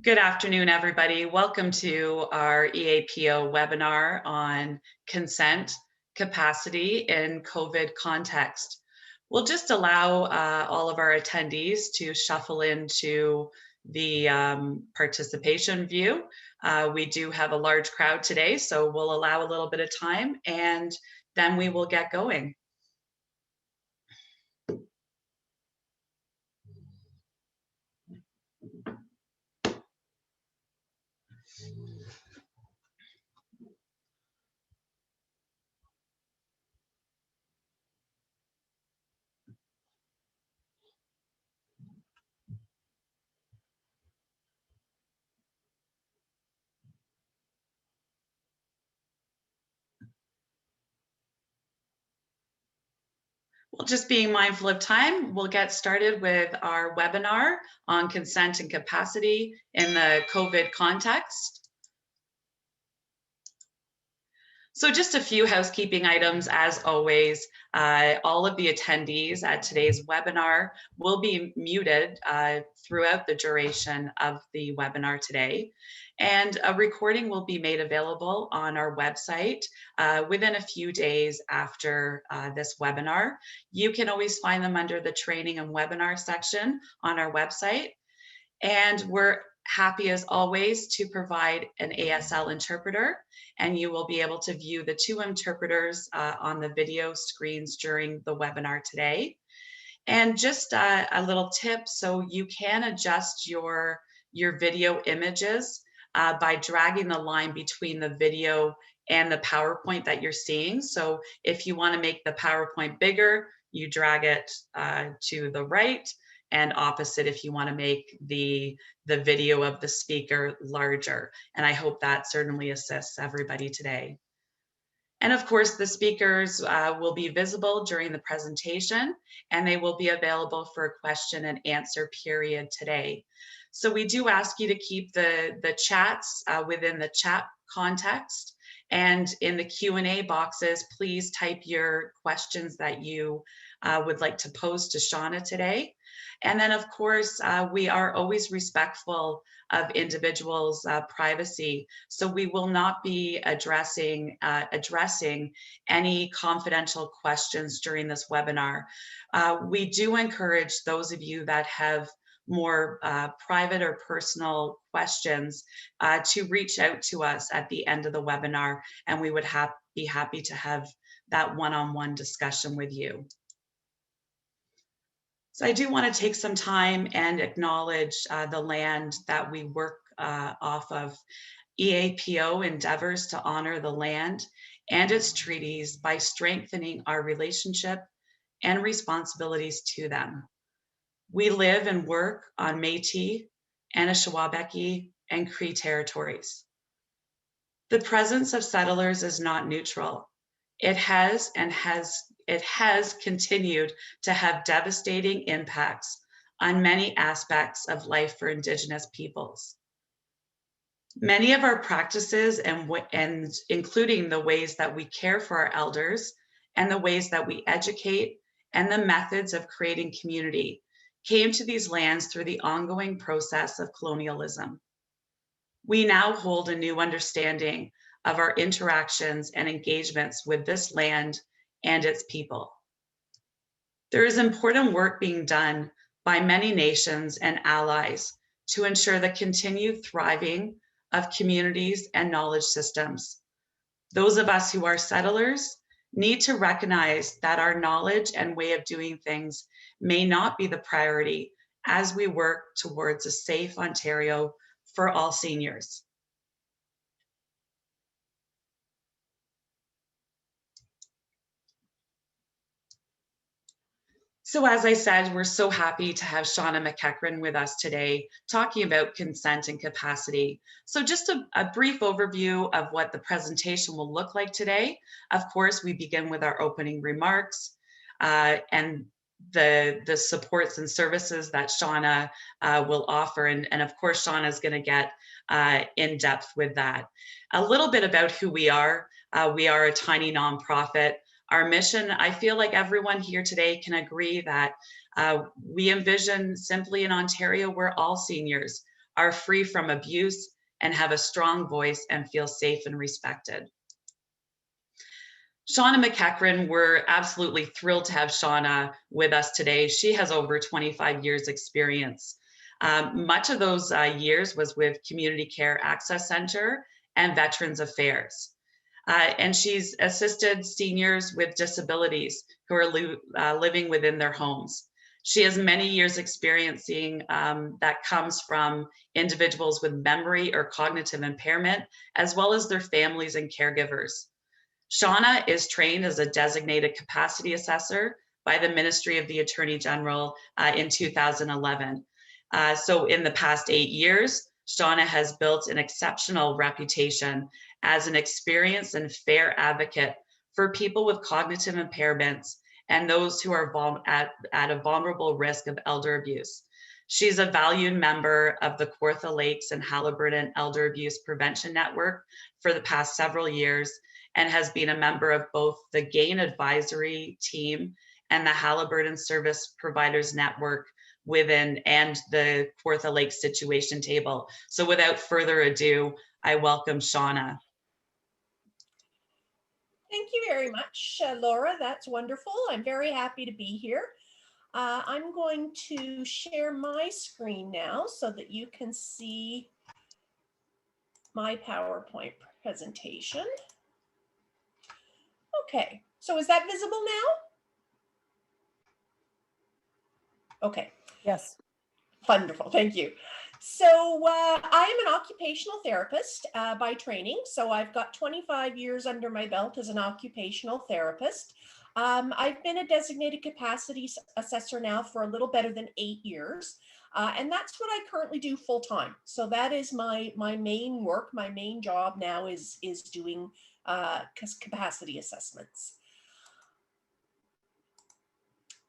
Good afternoon, everybody. Welcome to our EAPO webinar on consent capacity in COVID context. We'll just allow all of our attendees to shuffle into the participation view. We do have a large crowd today, so we'll allow a little bit of time and then we will get going. Well, just being mindful of time, we'll get started with our webinar on consent and capacity in the COVID context. So just a few housekeeping items, as always. All of the attendees at today's webinar will be muted throughout the duration of the webinar today. And a recording will be made available on our website within a few days after this webinar. You can always find them under the training and webinar section on our website. And we're happy as always to provide an ASL interpreter, and you will be able to view the two interpreters on the video screens during the webinar today. And just a little tip, so you can adjust your video images by dragging the line between the video and the PowerPoint that you're seeing. So if you want to make the PowerPoint bigger, you drag it to the right, and opposite if you want to make the video of the speaker larger. And I hope that certainly assists everybody today. And of course, the speakers will be visible during the presentation, and they will be available for a question and answer period today. So we do ask you to keep the chats within the chat context, and in the Q&A boxes, please type your questions that you would like to pose to Shauna today. And then, of course, we are always respectful of individuals' privacy, so we will not be addressing any confidential questions during this webinar. We do encourage those of you that have more private or personal questions to reach out to us at the end of the webinar, and we would be happy to have that one-on-one discussion with you. So I do want to take some time and acknowledge the land that we work off of. EAPO endeavors to honor the land and its treaties by strengthening our relationship and responsibilities to them. We live and work on Métis, Anishinaabeg, and Cree territories. The presence of settlers is not neutral. It has continued to have devastating impacts on many aspects of life for Indigenous peoples. Many of our practices, and including the ways that we care for our elders and the ways that we educate and the methods of creating community, came to these lands through the ongoing process of colonialism. We now hold a new understanding of our interactions and engagements with this land and its people. There is important work being done by many nations and allies to ensure the continued thriving of communities and knowledge systems. Those of us who are settlers need to recognize that our knowledge and way of doing things may not be the priority as we work towards a safe Ontario for all seniors. So as I said, we're so happy to have Shauna McEachran with us today, talking about consent and capacity. So just a brief overview of what the presentation will look like today. Of course, we begin with our opening remarks and the supports and services that Shauna will offer. And of course, Shauna is going to get in depth with that. A little bit about who we are. We are a tiny nonprofit. Our mission, I feel like everyone here today can agree that we envision simply in Ontario where all seniors are free from abuse, and have a strong voice and feel safe and respected. Shauna McEachran, we're absolutely thrilled to have Shauna with us today. She has over 25 years experience. Much of those years was with Community Care Access Center and Veterans Affairs. And she's assisted seniors with disabilities who are living within their homes. She has many years experiencing that comes from individuals with memory or cognitive impairment, as well as their families and caregivers. Shauna is trained as a designated capacity assessor by the Ministry of the Attorney General in 2011. So in the past 8 years, Shauna has built an exceptional reputation as an experienced and fair advocate for people with cognitive impairments and those who are at a vulnerable risk of elder abuse. She's a valued member of the Kawartha Lakes and Haliburton Elder Abuse Prevention Network for the past several years, and has been a member of both the GAIN advisory team and the Haliburton Service Providers Network within and the Kawartha Lakes Situation Table. So without further ado, I welcome Shauna. Thank you very much, Laura. That's wonderful. I'm very happy to be here. I'm going to share my screen now so that you can see my PowerPoint presentation. Okay, so is that visible now? Okay. Yes. Wonderful, thank you. So I am an occupational therapist by training. So I've got 25 years under my belt as an occupational therapist. I've been a designated capacity assessor now for a little better than 8 years. And that's what I currently do full time. So that is my main work. My main job now is doing capacity assessments.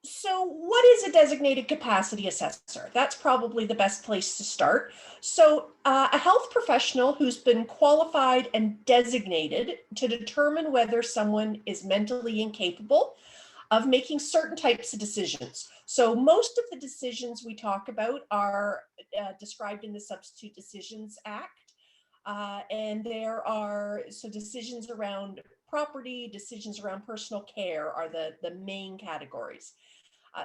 So what is a designated capacity assessor? That's probably the best place to start. So a health professional who's been qualified and designated to determine whether someone is mentally incapable of making certain types of decisions. So most of the decisions we talk about are described in the Substitute Decisions Act. And there are decisions around property, decisions around personal care are the main categories.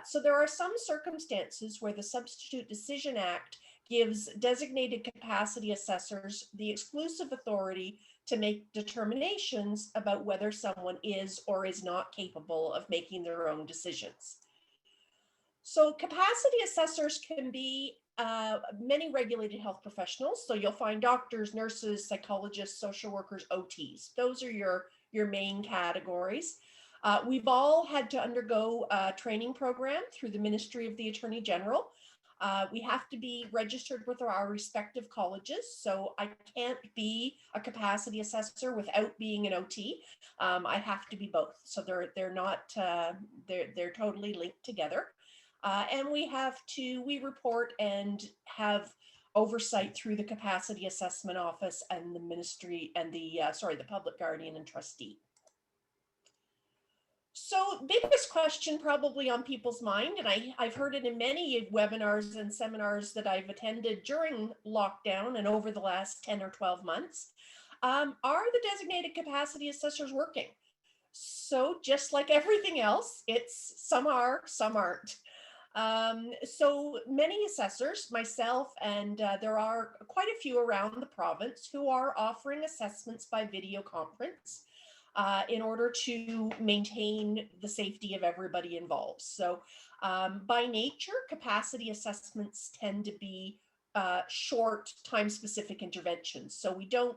So there are some circumstances where the Substitute Decision Act gives designated capacity assessors the exclusive authority to make determinations about whether someone is or is not capable of making their own decisions. So capacity assessors can be many regulated health professionals. So you'll find doctors, nurses, psychologists, social workers, OTs. Those are your main categories. We've all had to undergo a training program through the Ministry of the Attorney General. We have to be registered with our respective colleges. So I can't be a capacity assessor without being an OT. I have to be both. So they're not, they're totally linked together. And we report and have oversight through the Capacity Assessment Office and the Ministry and the Public Guardian and Trustee. So biggest question probably on people's mind, and I've heard it in many webinars and seminars that I've attended during lockdown and over the last 10 or 12 months, are the designated capacity assessors working? So just like everything else, it's some are, some aren't. So many assessors, myself, and there are quite a few around the province who are offering assessments by video conference in order to maintain the safety of everybody involved. So by nature, capacity assessments tend to be short, time-specific interventions. So we don't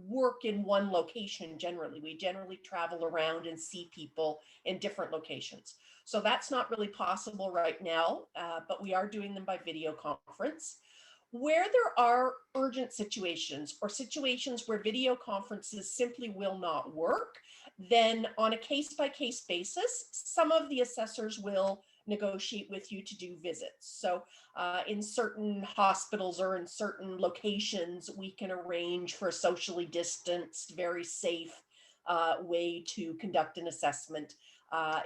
work in one location generally. We generally travel around and see people in different locations. So that's not really possible right now, but we are doing them by video conference. Where there are urgent situations or situations where video conferences simply will not work, then on a case-by-case basis, some of the assessors will negotiate with you to do visits. So in certain hospitals or in certain locations, we can arrange for a socially distanced, very safe way to conduct an assessment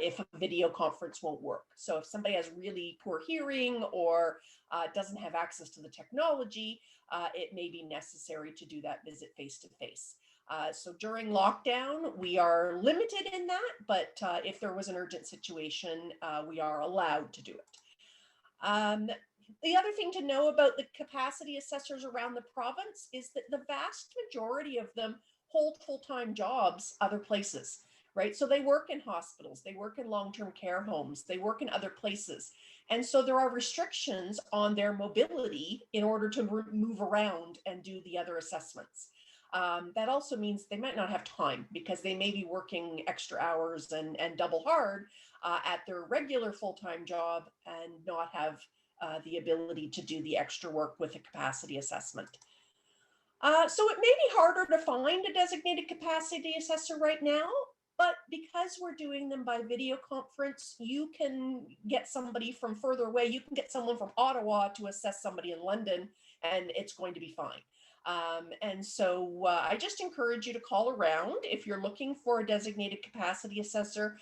if a video conference won't work. So if somebody has really poor hearing or doesn't have access to the technology, it may be necessary to do that visit face-to-face. So during lockdown, we are limited in that, but if there was an urgent situation, we are allowed to do it. The other thing to know about the capacity assessors around the province is that the vast majority of them hold full-time jobs other places, right? So they work in hospitals, they work in long-term care homes, they work in other places. And so there are restrictions on their mobility in order to move around and do the other assessments. That also means they might not have time because they may be working extra hours and double hard at their regular full-time job and not have the ability to do the extra work with a capacity assessment. So it may be harder to find a designated capacity assessor right now, but because we're doing them by video conference, you can get somebody from further away. You can get someone from Ottawa to assess somebody in London, and it's going to be fine. And so I just encourage you to call around if you're looking for a designated capacity assessor.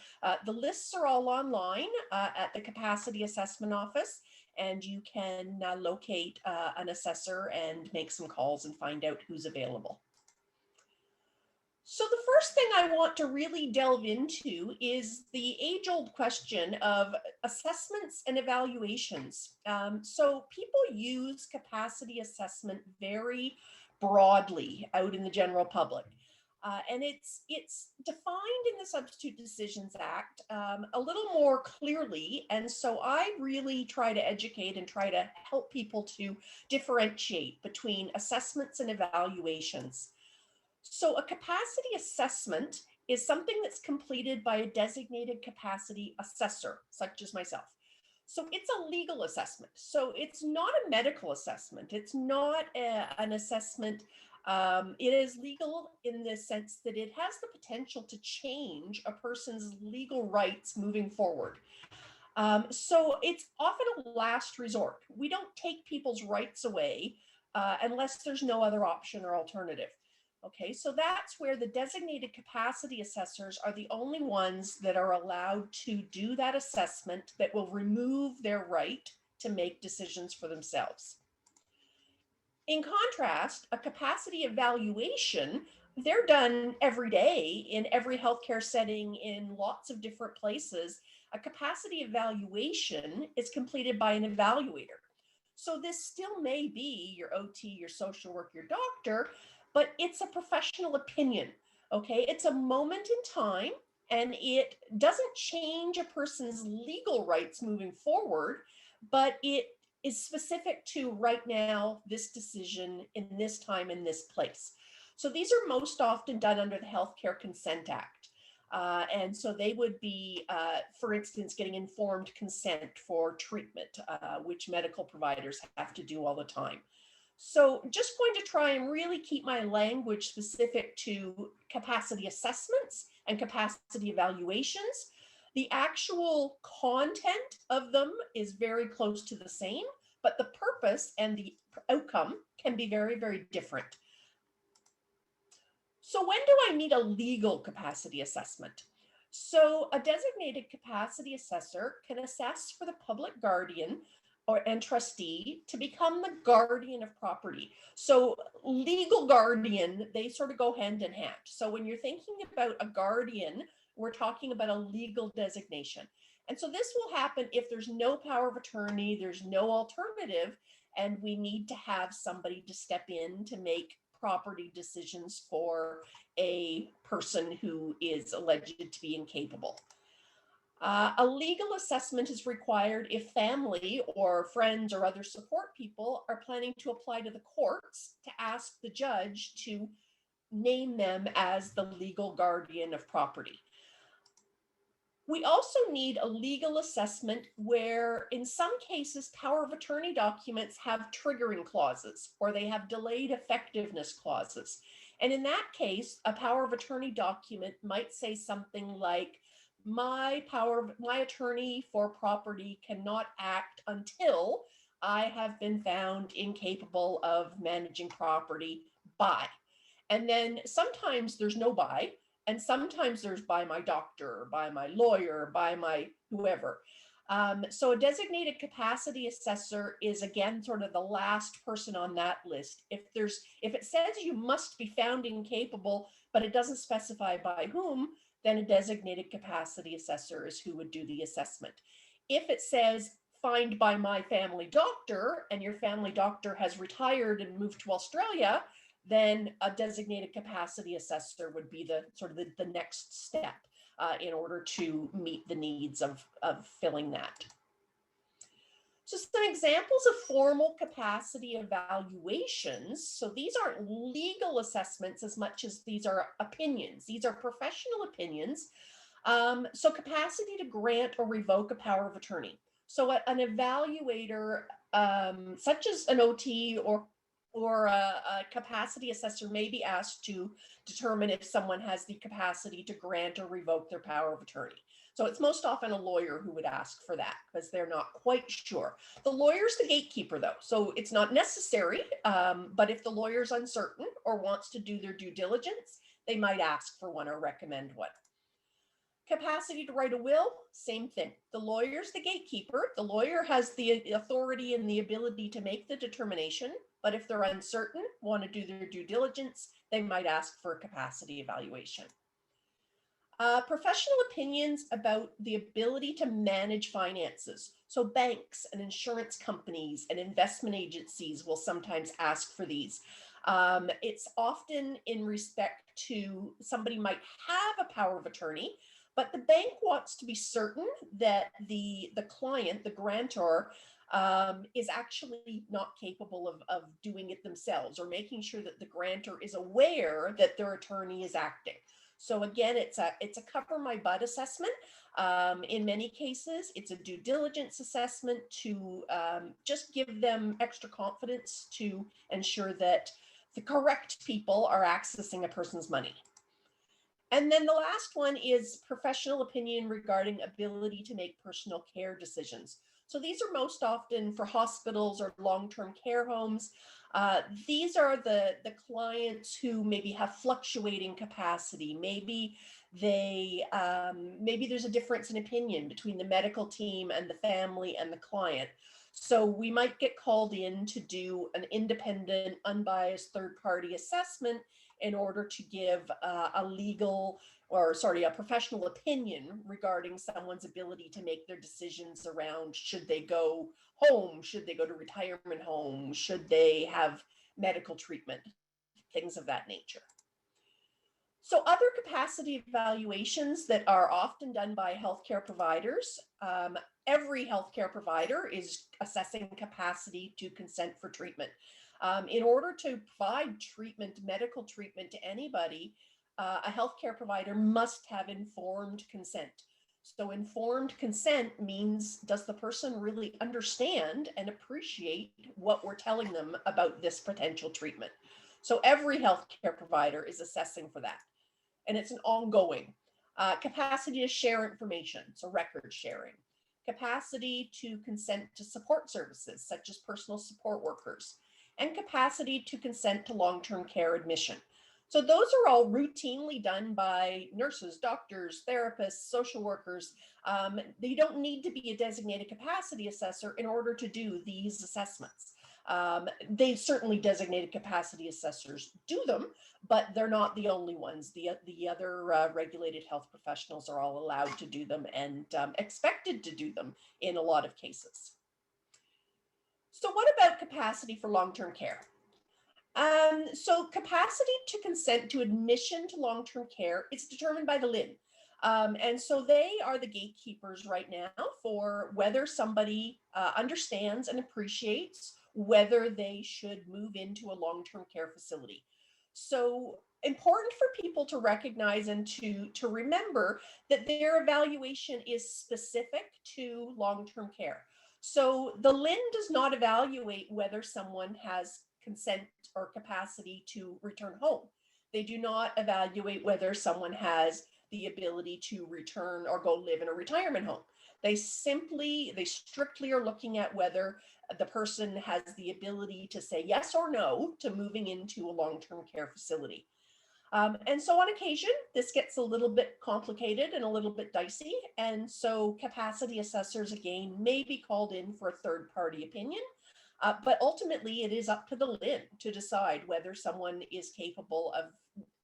The lists are all online at the Capacity Assessment Office, and you can locate an assessor and make some calls and find out who's available. So the first thing I want to really delve into is the age-old question of assessments and evaluations. So people use capacity assessment very broadly out in the general public. And it's defined in the Substitute Decisions Act a little more clearly. And so I really try to educate and try to help people to differentiate between assessments and evaluations. So a capacity assessment is something that's completed by a designated capacity assessor, such as myself. So it's a legal assessment. So it's not a medical assessment. It's not an assessment. It is legal in the sense that it has the potential to change a person's legal rights moving forward. So it's often a last resort. We don't take people's rights away unless there's no other option or alternative. Okay, so that's where the designated capacity assessors are the only ones that are allowed to do that assessment that will remove their right to make decisions for themselves. In contrast, a capacity evaluation, they're done every day in every healthcare setting in lots of different places. A capacity evaluation is completed by an evaluator. So this still may be your OT, your social work, your doctor, but it's a professional opinion, okay? It's a moment in time, and it doesn't change a person's legal rights moving forward, but it is specific to right now, this decision in this time, in this place. So these are most often done under the Healthcare Consent Act. And so they would be, for instance, getting informed consent for treatment, which medical providers have to do all the time. So just going to try and really keep my language specific to capacity assessments and capacity evaluations. The actual content of them is very close to the same, but the purpose and the outcome can be very, very different. So when do I need a legal capacity assessment? So a designated capacity assessor can assess for the public guardian and trustee to become the guardian of property. So legal guardian, they sort of go hand in hand. So when you're thinking about a guardian, we're talking about a legal designation. And so this will happen if there's no power of attorney, there's no alternative, and we need to have somebody to step in to make property decisions for a person who is alleged to be incapable. A legal assessment is required if family or friends or other support people are planning to apply to the courts to ask the judge to name them as the legal guardian of property. We also need a legal assessment where, in some cases, power of attorney documents have triggering clauses or they have delayed effectiveness clauses. And in that case, a power of attorney document might say something like, my attorney for property cannot act until I have been found incapable of managing property by. And then sometimes there's no by, And sometimes there's by my doctor, by my lawyer, by my whoever. So a designated capacity assessor is, again, sort of the last person on that list. If it says you must be found incapable, but it doesn't specify by whom, then a designated capacity assessor is who would do the assessment. If it says find by my family doctor, and your family doctor has retired and moved to Australia, then a designated capacity assessor would be the sort of the next step in order to meet the needs of filling that. So some examples of formal capacity evaluations. So these aren't legal assessments as much as these are opinions. These are professional opinions. So capacity to grant or revoke a power of attorney. So an evaluator, such as an OT or a capacity assessor, may be asked to determine if someone has the capacity to grant or revoke their power of attorney. So it's most often a lawyer who would ask for that because they're not quite sure. The lawyer's the gatekeeper though, so it's not necessary, but if the lawyer's uncertain or wants to do their due diligence, they might ask for one or recommend one. Capacity to write a will, same thing. The lawyer's the gatekeeper. The lawyer has the authority and the ability to make the determination, but if they're uncertain, want to do their due diligence, they might ask for a capacity evaluation. Professional opinions about the ability to manage finances. So banks and insurance companies and investment agencies will sometimes ask for these. It's often in respect to somebody might have a power of attorney, but the bank wants to be certain that the client, the grantor, is actually not capable of doing it themselves, or making sure that the grantor is aware that their attorney is acting. So again, it's a cover my butt assessment. In many cases, it's a due diligence assessment to just give them extra confidence to ensure that the correct people are accessing a person's money. And then the last one is professional opinion regarding ability to make personal care decisions. So these are most often for hospitals or long-term care homes. These are the clients who maybe have fluctuating capacity. Maybe maybe there's a difference in opinion between the medical team and the family and the client. So we might get called in to do an independent, unbiased third-party assessment in order to give a professional opinion regarding someone's ability to make their decisions around should they go home, should they go to retirement home, should they have medical treatment, things of that nature. So other capacity evaluations that are often done by healthcare providers, every healthcare provider is assessing capacity to consent for treatment. In order to provide treatment, medical treatment to anybody, a healthcare provider must have informed consent. So informed consent means, does the person really understand and appreciate what we're telling them about this potential treatment? So every healthcare provider is assessing for that. And it's an ongoing. Capacity to share information, so record sharing. Capacity to consent to support services, such as personal support workers. And capacity to consent to long-term care admission. So those are all routinely done by nurses, doctors, therapists, social workers. They don't need to be a designated capacity assessor in order to do these assessments. They certainly, designated capacity assessors do them, but they're not the only ones. The other regulated health professionals are all allowed to do them and expected to do them in a lot of cases. So what about capacity for long-term care? So capacity to consent to admission to long-term care is determined by the LHIN. And so they are the gatekeepers right now for whether somebody understands and appreciates whether they should move into a long-term care facility. So important for people to recognize and to remember that their evaluation is specific to long-term care. So the LHIN does not evaluate whether someone has consent or capacity to return home. They do not evaluate whether someone has the ability to return or go live in a retirement home. They strictly are looking at whether the person has the ability to say yes or no to moving into a long-term care facility. And so on occasion, this gets a little bit complicated and a little bit dicey. And so capacity assessors, again, may be called in for a third-party opinion. But ultimately, it is up to the LHIN to decide whether someone is capable of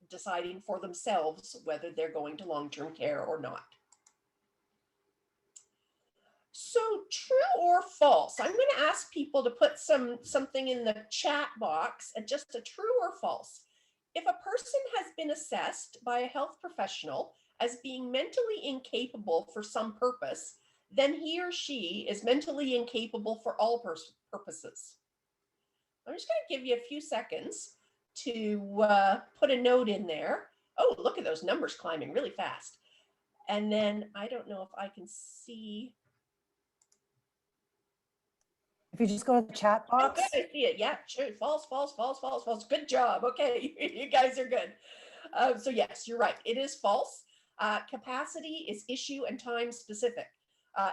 deciding for themselves whether they're going to long-term care or not. So true or false? I'm going to ask people to put something in the chat box, just a true or false. If a person has been assessed by a health professional as being mentally incapable for some purpose, then he or she is mentally incapable for all purposes. I'm just going to give you a few seconds to put a note in there. Oh, look at those numbers climbing really fast. And then I don't know if I can see. If you just go to the chat box. Oh, good, I see it. Yeah, sure. False, false, false, false, false. Good job. Okay, you guys are good. So yes, you're right. It is false. Capacity is issue and time specific.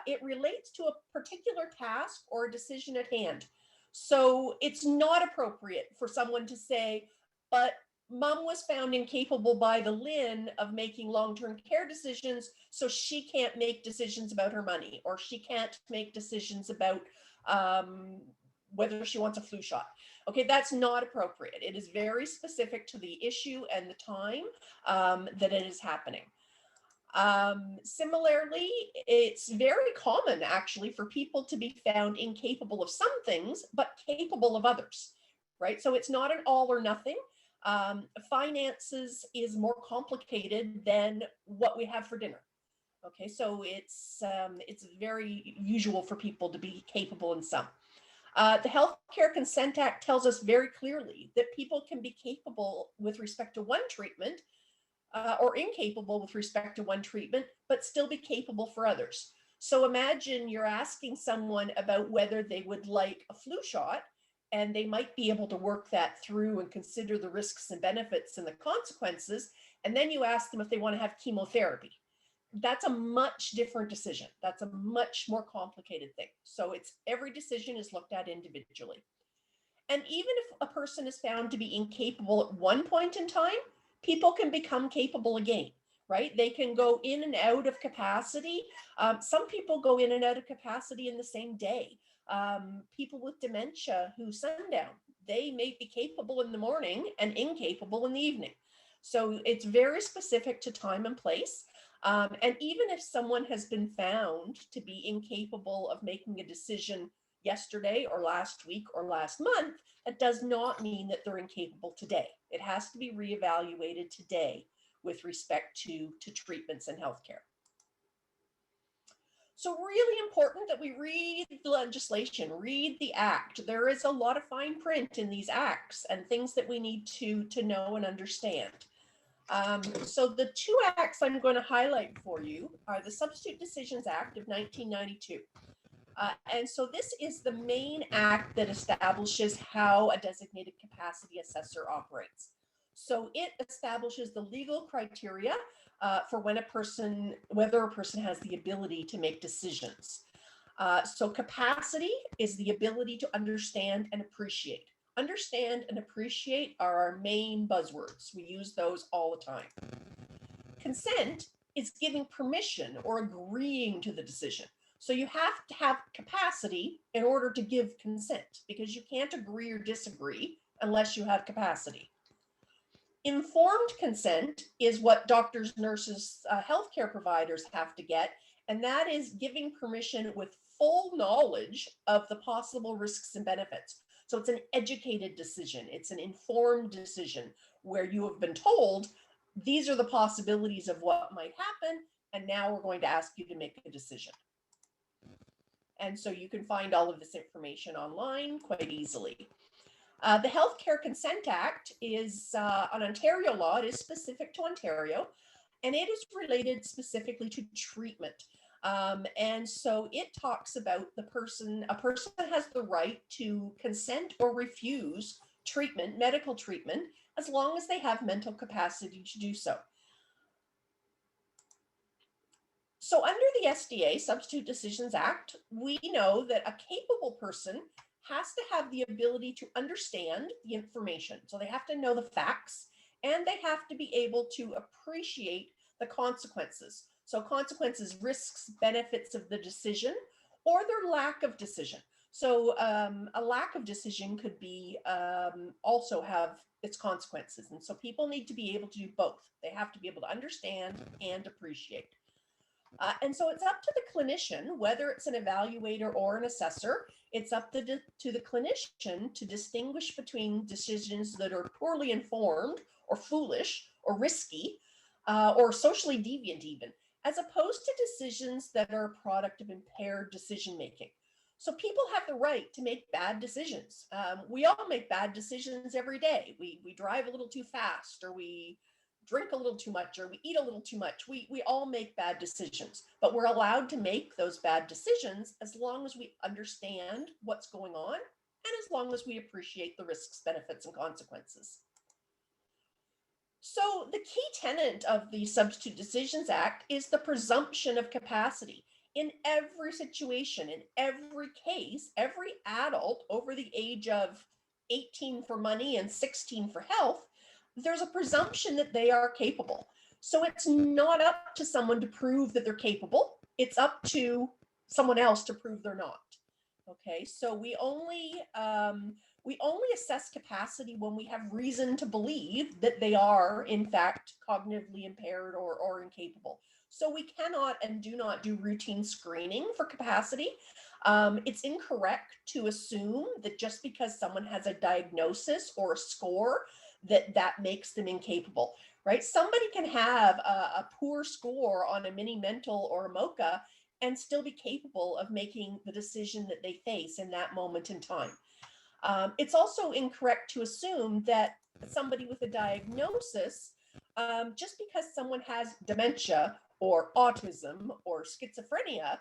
It relates to a particular task or a decision at hand. So it's not appropriate for someone to say, but mom was found incapable by the LHIN of making long-term care decisions, so she can't make decisions about her money, or she can't make decisions about whether she wants a flu shot. Okay, that's not appropriate. It is very specific to the issue and the time that it is happening. Similarly, it's very common actually for people to be found incapable of some things, but capable of others, right? So it's not an all or nothing. Finances is more complicated than what we have for dinner. Okay, so it's very usual for people to be capable in some. The Healthcare Consent Act tells us very clearly that people can be capable with respect to one treatment or incapable with respect to one treatment, but still be capable for others. So imagine you're asking someone about whether they would like a flu shot, and they might be able to work that through and consider the risks and benefits and the consequences. And then you ask them if they want to have chemotherapy. That's a much different decision. That's a much more complicated thing. So every decision is looked at individually. And even if a person is found to be incapable at one point in time, people can become capable again, right? They can go in and out of capacity. Some people go in and out of capacity in the same day. People with dementia who sundown, they may be capable in the morning and incapable in the evening. So it's very specific to time and place. And even if someone has been found to be incapable of making a decision yesterday or last week or last month, that does not mean that they're incapable today. It has to be reevaluated today with respect to treatments and healthcare. So really important that we read the legislation, read the act. There is a lot of fine print in these acts and things that we need to know and understand. So the two acts I'm going to highlight for you are the Substitute Decisions Act of 1992. And so this is the main act that establishes how a designated capacity assessor operates. So it establishes the legal criteria for whether a person has the ability to make decisions. So capacity is the ability to understand and appreciate. Understand and appreciate are our main buzzwords. We use those all the time. Consent is giving permission or agreeing to the decision. So you have to have capacity in order to give consent, because you can't agree or disagree unless you have capacity. Informed consent is what doctors, nurses, healthcare providers have to get, and that is giving permission with full knowledge of the possible risks and benefits. So it's an educated decision. It's an informed decision where you have been told, these are the possibilities of what might happen, and now we're going to ask you to make a decision. And so you can find all of this information online quite easily. The Healthcare Consent Act is an Ontario law. It is specific to Ontario, and it is related specifically to treatment. And so it talks about a person has the right to consent or refuse treatment, medical treatment, as long as they have mental capacity to do so. So under the SDA, Substitute Decisions Act, we know that a capable person has to have the ability to understand the information. So they have to know the facts and they have to be able to appreciate the consequences. So consequences, risks, benefits of the decision, or their lack of decision. So a lack of decision could be also have its consequences. And so people need to be able to do both. They have to be able to understand and appreciate. And so it's up to the clinician, whether it's an evaluator or an assessor, it's up to the clinician to distinguish between decisions that are poorly informed or foolish or risky or socially deviant even, as opposed to decisions that are a product of impaired decision making. So people have the right to make bad decisions. We all make bad decisions every day. We drive a little too fast, or we drink a little too much, or we eat a little too much. We all make bad decisions, but we're allowed to make those bad decisions as long as we understand what's going on and as long as we appreciate the risks, benefits, and consequences. So the key tenet of the Substitute Decisions Act is the presumption of capacity. In every situation, in every case, every adult over the age of 18 for money and 16 for health, there's a presumption that they are capable. So it's not up to someone to prove that they're capable. It's up to someone else to prove they're not. Okay, so we only assess capacity when we have reason to believe that they are, in fact, cognitively impaired or incapable. So we cannot and do not do routine screening for capacity. It's incorrect to assume that just because someone has a diagnosis or a score, that makes them incapable, right? Somebody can have a poor score on a mini mental or a MOCA and still be capable of making the decision that they face in that moment in time. It's also incorrect to assume that somebody with a diagnosis, just because someone has dementia or autism or schizophrenia,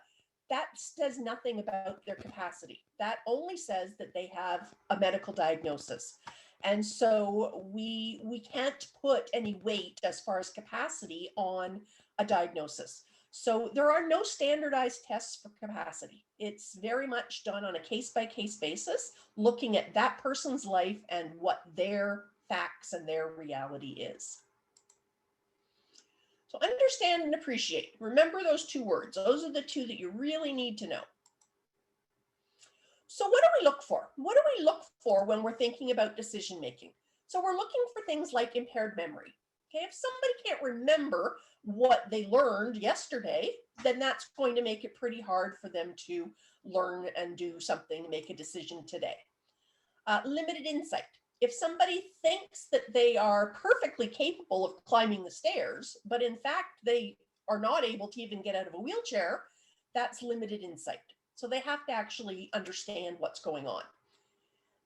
that says nothing about their capacity. That only says that they have a medical diagnosis. And so we can't put any weight as far as capacity on a diagnosis. So there are no standardized tests for capacity. It's very much done on a case-by-case basis, looking at that person's life and what their facts and their reality is. So understand and appreciate. Remember those two words. Those are the two that you really need to know. So what do we look for? What do we look for when we're thinking about decision making? So we're looking for things like impaired memory. Okay, if somebody can't remember what they learned yesterday, then that's going to make it pretty hard for them to learn and do something, make a decision today. Limited insight. If somebody thinks that they are perfectly capable of climbing the stairs, but in fact they are not able to even get out of a wheelchair, that's limited insight. So they have to actually understand what's going on.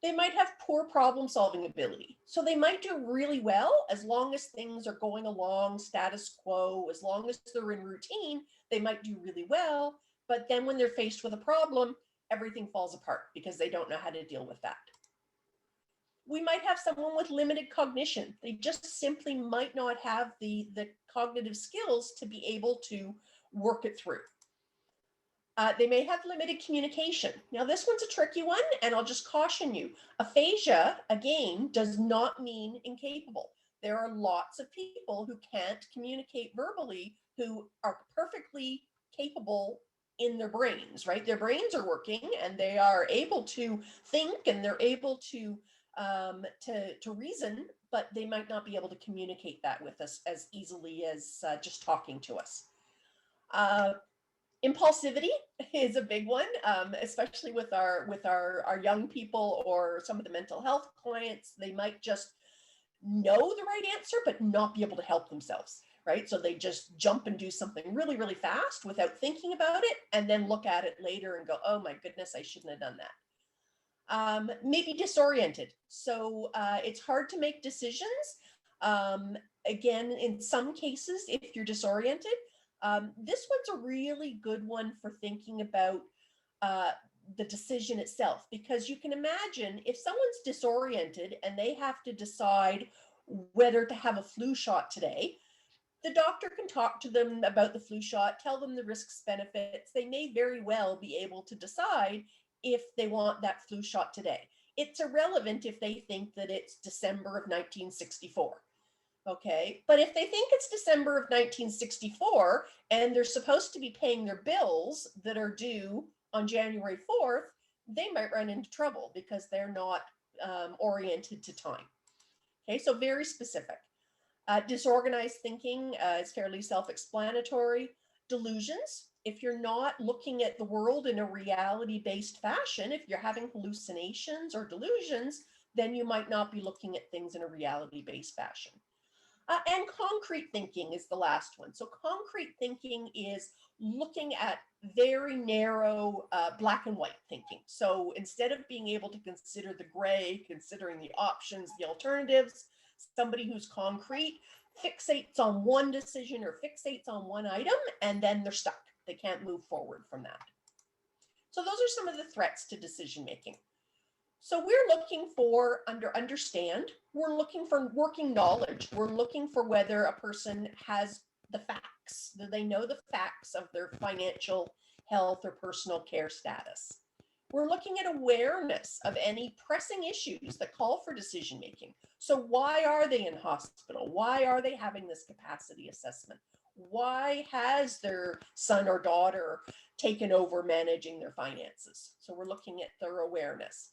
They might have poor problem solving ability. So they might do really well as long as things are going along status quo, as long as they're in routine, they might do really well. But then when they're faced with a problem, everything falls apart because they don't know how to deal with that. We might have someone with limited cognition. They just simply might not have the cognitive skills to be able to work it through. They may have limited communication. Now, this one's a tricky one, and I'll just caution you. Aphasia, again, does not mean incapable. There are lots of people who can't communicate verbally who are perfectly capable in their brains, right? Their brains are working and they are able to think and they're able to reason, but they might not be able to communicate that with us as easily as just talking to us. Impulsivity is a big one, especially with our young people or some of the mental health clients. They might just know the right answer, but not be able to help themselves, right? So they just jump and do something really, really fast without thinking about it, and then look at it later and go, oh my goodness, I shouldn't have done that. Maybe disoriented. So it's hard to make decisions. Again, in some cases, if you're disoriented, this one's a really good one for thinking about the decision itself, because you can imagine if someone's disoriented and they have to decide whether to have a flu shot today, the doctor can talk to them about the flu shot, tell them the risks, benefits. They may very well be able to decide if they want that flu shot today. It's irrelevant if they think that it's December of 1964. Okay, but if they think it's December of 1964 and they're supposed to be paying their bills that are due on January 4th, they might run into trouble because they're not oriented to time. Okay, so very specific. Disorganized thinking is fairly self-explanatory. Delusions, if you're not looking at the world in a reality-based fashion, if you're having hallucinations or delusions, then you might not be looking at things in a reality-based fashion. And concrete thinking is the last one. So concrete thinking is looking at very narrow black and white thinking. So instead of being able to consider the gray, considering the options, the alternatives, somebody who's concrete fixates on one decision or fixates on one item, and then they're stuck. They can't move forward from that. So those are some of the threats to decision making. So we're looking for understand, we're looking for working knowledge. We're looking for whether a person has the facts. Do they know the facts of their financial, health, or personal care status? We're looking at awareness of any pressing issues that call for decision making. So why are they in hospital? Why are they having this capacity assessment? Why has their son or daughter taken over managing their finances? So we're looking at their awareness.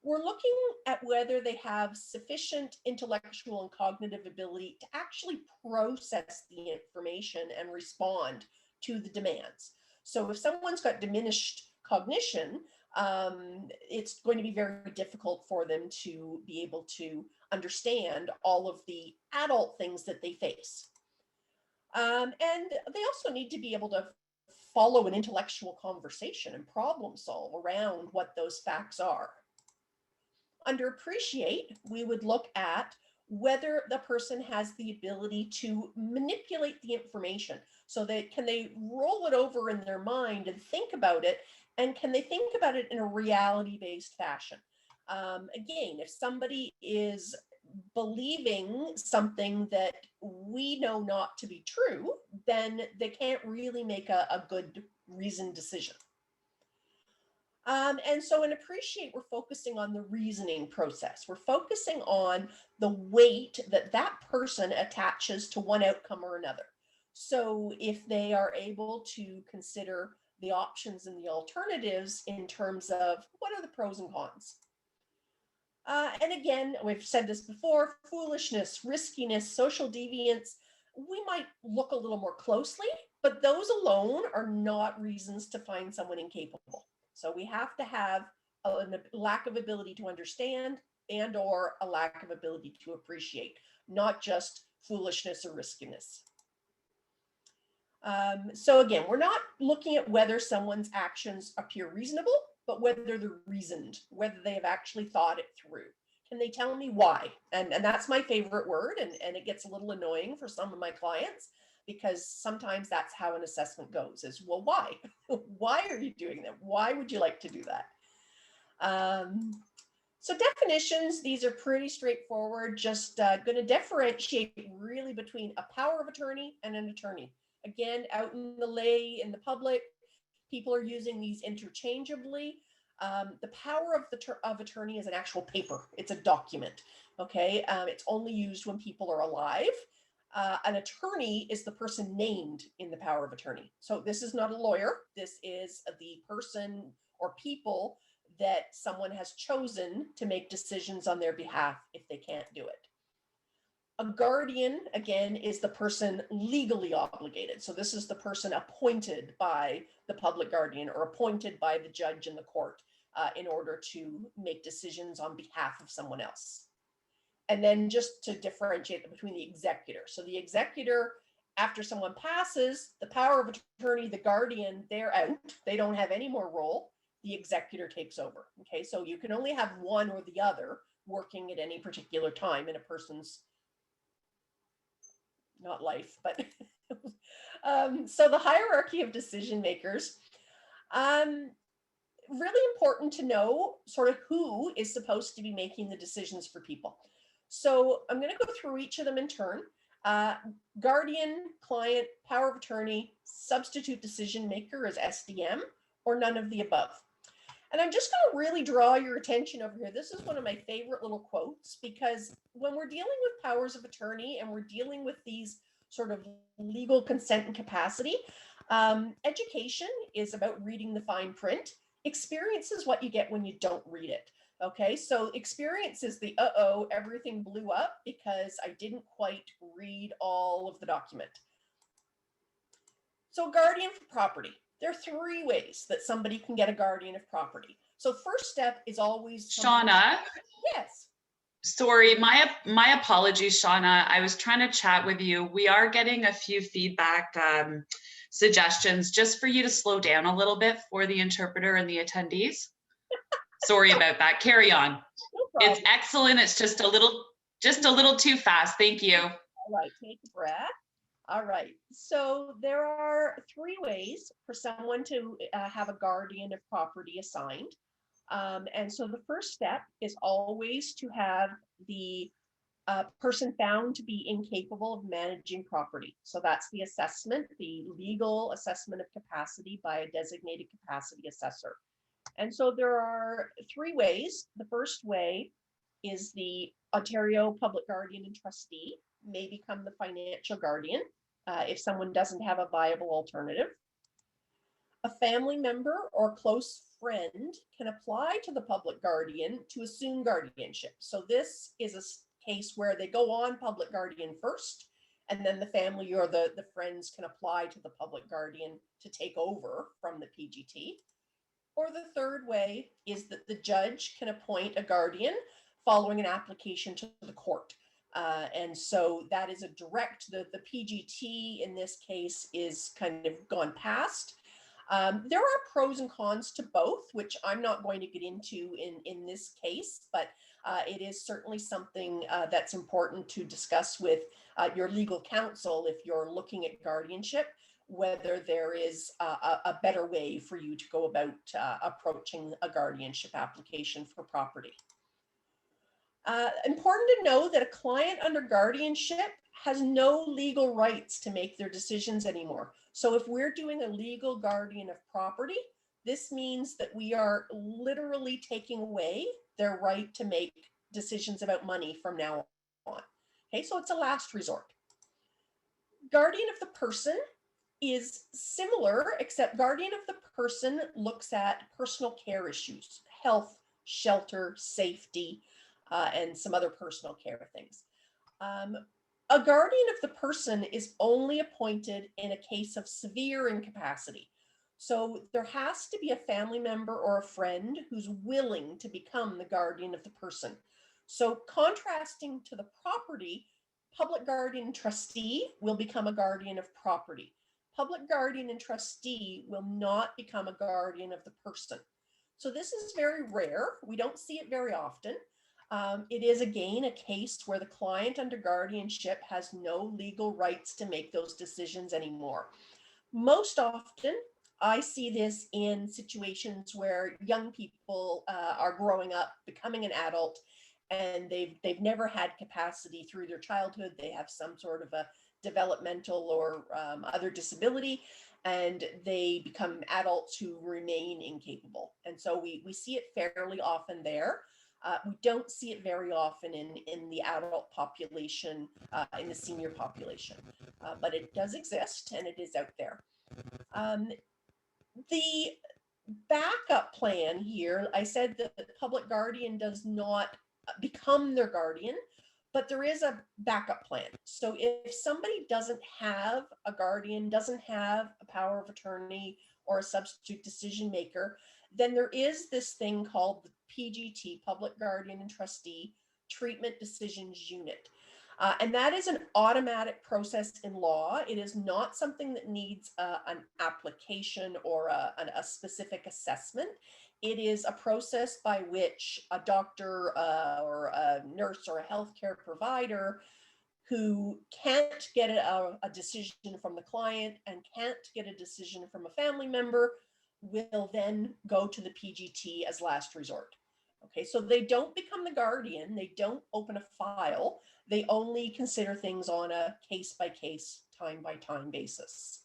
We're looking at whether they have sufficient intellectual and cognitive ability to actually process the information and respond to the demands. So if someone's got diminished cognition, it's going to be very difficult for them to be able to understand all of the adult things that they face. And they also need to be able to follow an intellectual conversation and problem solve around what those facts are. Under appreciate, we would look at whether the person has the ability to manipulate the information. So that can they roll it over in their mind and think about it, and can they think about it in a reality-based fashion? Again, if somebody is believing something that we know not to be true, then they can't really make a good reasoned decision. And so in appreciate, we're focusing on the reasoning process. We're focusing on the weight that that person attaches to one outcome or another. So if they are able to consider the options and the alternatives in terms of what are the pros and cons. And again, we've said this before, foolishness, riskiness, social deviance, we might look a little more closely, but those alone are not reasons to find someone incapable. So we have to have a lack of ability to understand and or a lack of ability to appreciate, not just foolishness or riskiness. So again, we're not looking at whether someone's actions appear reasonable, but whether they're reasoned, whether they have actually thought it through. Can they tell me why? And that's my favorite word, and it gets a little annoying for some of my clients, because sometimes that's how an assessment goes is, well, why? Why are you doing that? Why would you like to do that? So definitions, these are pretty straightforward, just going to differentiate really between a power of attorney and an attorney. Again, out in the lay, in the public, people are using these interchangeably. The power of attorney is an actual paper. It's a document, okay? It's only used when people are alive. An attorney is the person named in the power of attorney. So this is not a lawyer. This is the person or people that someone has chosen to make decisions on their behalf if they can't do it. A guardian, again, is the person legally obligated. So this is the person appointed by the public guardian or appointed by the judge in the court in order to make decisions on behalf of someone else. And then just to differentiate between the executor. So the executor, after someone passes, the power of attorney, the guardian, they're out. They don't have any more role. The executor takes over. Okay, so you can only have one or the other working at any particular time in a person's, not life, but so the hierarchy of decision makers. Really important to know sort of who is supposed to be making the decisions for people. So I'm going to go through each of them in turn. Guardian, client, power of attorney, substitute decision maker is SDM, or none of the above. And I'm just going to really draw your attention over here. This is one of my favorite little quotes, because when we're dealing with powers of attorney and we're dealing with these sort of legal consent and capacity, education is about reading the fine print. Experience is what you get when you don't read it. Okay, so experience is the everything blew up because I didn't quite read all of the document. So guardian for property. There are 3 ways that somebody can get a guardian of property. So first step is always Shauna. Yes. Sorry, my apologies, Shauna. I was trying to chat with you. We are getting a few feedback suggestions just for you to slow down a little bit for the interpreter and the attendees. Sorry about that. Carry on. No problem. It's excellent. It's just a little too fast. Thank you. All right, take a breath. All right, so there are 3 ways for someone to have a guardian of property assigned. And so the first step is always to have the person found to be incapable of managing property. So that's the assessment, the legal assessment of capacity by a designated capacity assessor. And so there are 3 ways. The first way is the Ontario Public Guardian and Trustee may become the financial guardian if someone doesn't have a viable alternative. A family member or close friend can apply to the public guardian to assume guardianship. So this is a case where they go on public guardian first, and then the family or the friends can apply to the public guardian to take over from the PGT. Or the third way is that the judge can appoint a guardian following an application to the court. And so that is a direct, the PGT in this case is kind of gone past. There are pros and cons to both, which I'm not going to get into in this case, but it is certainly something that's important to discuss with your legal counsel if you're looking at guardianship, whether there is a better way for you to go about approaching a guardianship application for property. Important to know that a client under guardianship has no legal rights to make their decisions anymore. So if we're doing a legal guardian of property, this means that we are literally taking away their right to make decisions about money from now on. Okay, so it's a last resort. Guardian of the person is similar, except guardian of the person looks at personal care issues, health, shelter, safety, and some other personal care things. A guardian of the person is only appointed in a case of severe incapacity. So there has to be a family member or a friend who's willing to become the guardian of the person. So contrasting to the property, public guardian and trustee will become a guardian of property. Public guardian and trustee will not become a guardian of the person. So this is very rare. We don't see it very often. It is, again, a case where the client under guardianship has no legal rights to make those decisions anymore. Most often, I see this in situations where young people are growing up, becoming an adult, and they've never had capacity through their childhood. They have some sort of a developmental or other disability, and they become adults who remain incapable. And so we see it fairly often there. We don't see it very often in the adult population, in the senior population, but it does exist and it is out there. The backup plan here, I said that the public guardian does not become their guardian, but there is a backup plan. So if somebody doesn't have a guardian, doesn't have a power of attorney or a substitute decision maker, then there is this thing called the PGT, Public Guardian and Trustee Treatment Decisions Unit. And that is an automatic process in law. It is not something that needs an application or a specific assessment. It is a process by which a doctor or a nurse or a healthcare provider who can't get a decision from the client and can't get a decision from a family member will then go to the PGT as last resort. Okay, so they don't become the guardian, they don't open a file, they only consider things on a case-by-case, time-by-time basis.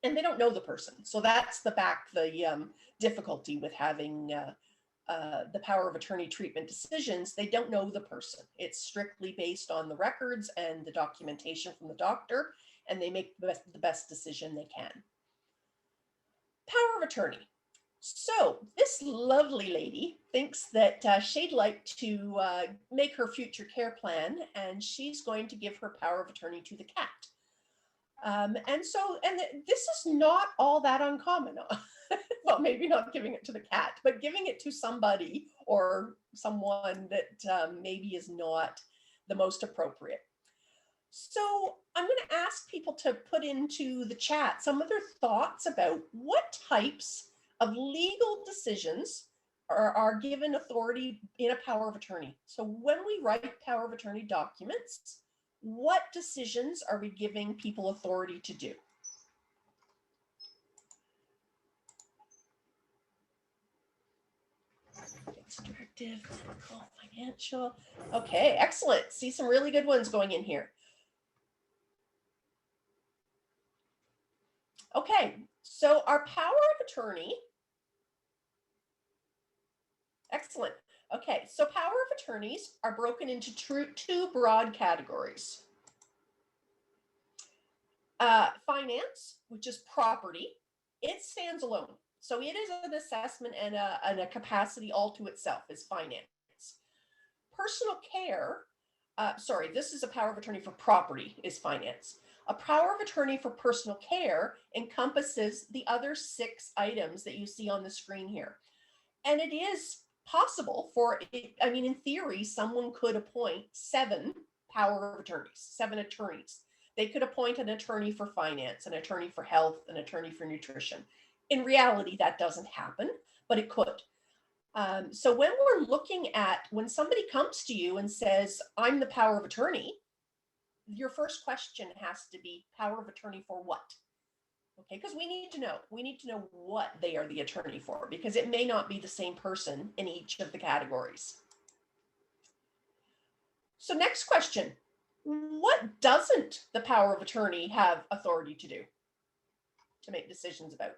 and they don't know the person. So that's the difficulty with having the power of attorney treatment decisions. They don't know the person. It's strictly based on the records and the documentation from the doctor, and they make the best decision they can. Power of attorney. So this lovely lady thinks that she'd like to make her future care plan, and she's going to give her power of attorney to the cat. And this is not all that uncommon. Well, maybe not giving it to the cat, but giving it to somebody or someone that maybe is not the most appropriate. So I'm going to ask people to put into the chat some of their thoughts about what types of legal decisions are given authority in a power of attorney. So when we write power of attorney documents, what decisions are we giving people authority to do? Directive, medical, financial. Okay, excellent. See some really good ones going in here. Okay, so our power of attorney. Excellent. Okay, so power of attorneys are broken into two broad categories. Finance, which is property, it stands alone. So it is an assessment and a capacity all to itself, is finance. Personal care, this is a power of attorney for property, is finance. A power of attorney for personal care encompasses the other 6 items that you see on the screen here. And it is possible in theory, someone could appoint 7 power of attorneys, 7 attorneys. They could appoint an attorney for finance, an attorney for health, an attorney for nutrition. In reality, that doesn't happen, but it could. So when we're looking at, when somebody comes to you and says, I'm the power of attorney, your first question has to be power of attorney for what? Okay, because we need to know what they are the attorney for, because it may not be the same person in each of the categories. So next question, what doesn't the power of attorney have authority to do, to make decisions about?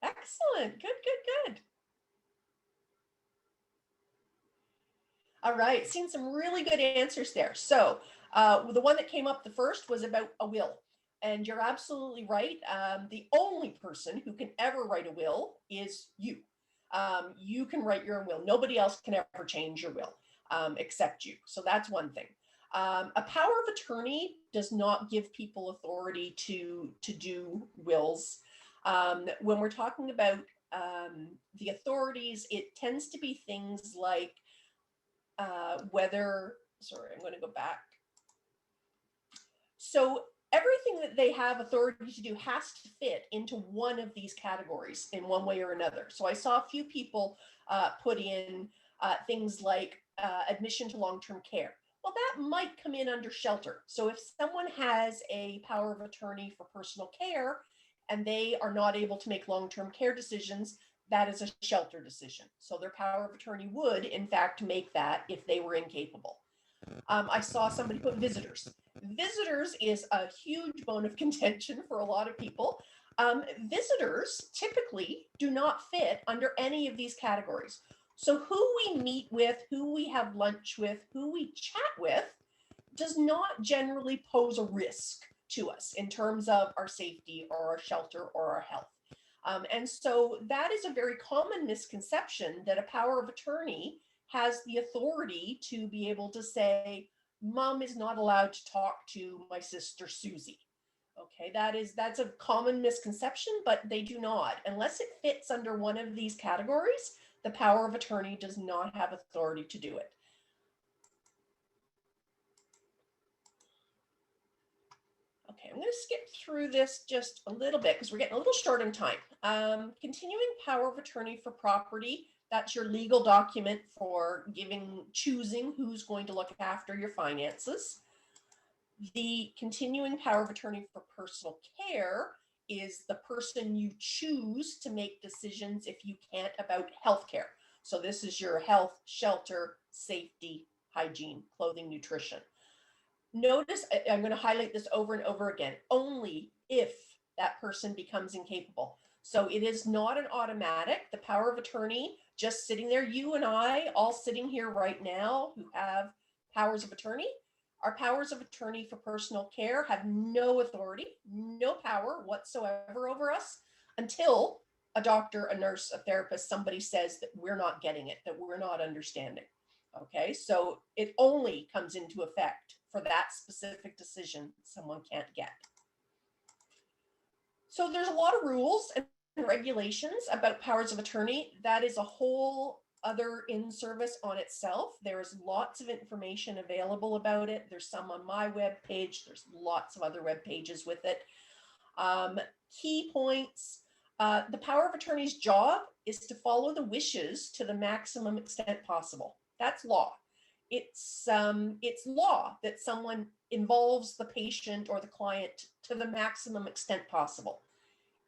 Excellent, good. All right, seen some really good answers there. So the one that came up the first was about a will. And you're absolutely right. The only person who can ever write a will is you. You can write your own will. Nobody else can ever change your will except you. So that's one thing. A power of attorney does not give people authority to do wills. When we're talking about the authorities, it tends to be things like I'm going to go back. So everything that they have authority to do has to fit into one of these categories in one way or another. So I saw a few people put in things like admission to long-term care. Well, that might come in under shelter. So if someone has a power of attorney for personal care and they are not able to make long-term care decisions, that is a shelter decision. So their power of attorney would, in fact, make that if they were incapable. I saw somebody put visitors. Visitors is a huge bone of contention for a lot of people. Visitors typically do not fit under any of these categories. So who we meet with, who we have lunch with, who we chat with, does not generally pose a risk to us in terms of our safety or our shelter or our health. And so that is a very common misconception, that a power of attorney has the authority to be able to say, Mom is not allowed to talk to my sister Susie. Okay, that's a common misconception, but they do not. Unless it fits under one of these categories, the power of attorney does not have authority to do it. Okay, I'm going to skip through this just a little bit because we're getting a little short on time. Continuing power of attorney for property. That's your legal document for choosing who's going to look after your finances. The continuing power of attorney for personal care is the person you choose to make decisions if you can't about healthcare. So this is your health, shelter, safety, hygiene, clothing, nutrition. Notice, I'm going to highlight this over and over again, only if that person becomes incapable. So it is not an automatic. The power of attorney, just sitting there, you and I all sitting here right now who have powers of attorney, our powers of attorney for personal care have no authority, no power whatsoever over us until a doctor, a nurse, a therapist, somebody says that we're not getting it, that we're not understanding. Okay, so it only comes into effect for that specific decision someone can't get. So there's a lot of rules and regulations about powers of attorney. That is a whole other in-service on itself. There's lots of information available about it. There's some on my web page. There's lots of other web pages with it. Key points. The power of attorney's job is to follow the wishes to the maximum extent possible. That's law. It's law that someone involves the patient or the client to the maximum extent possible.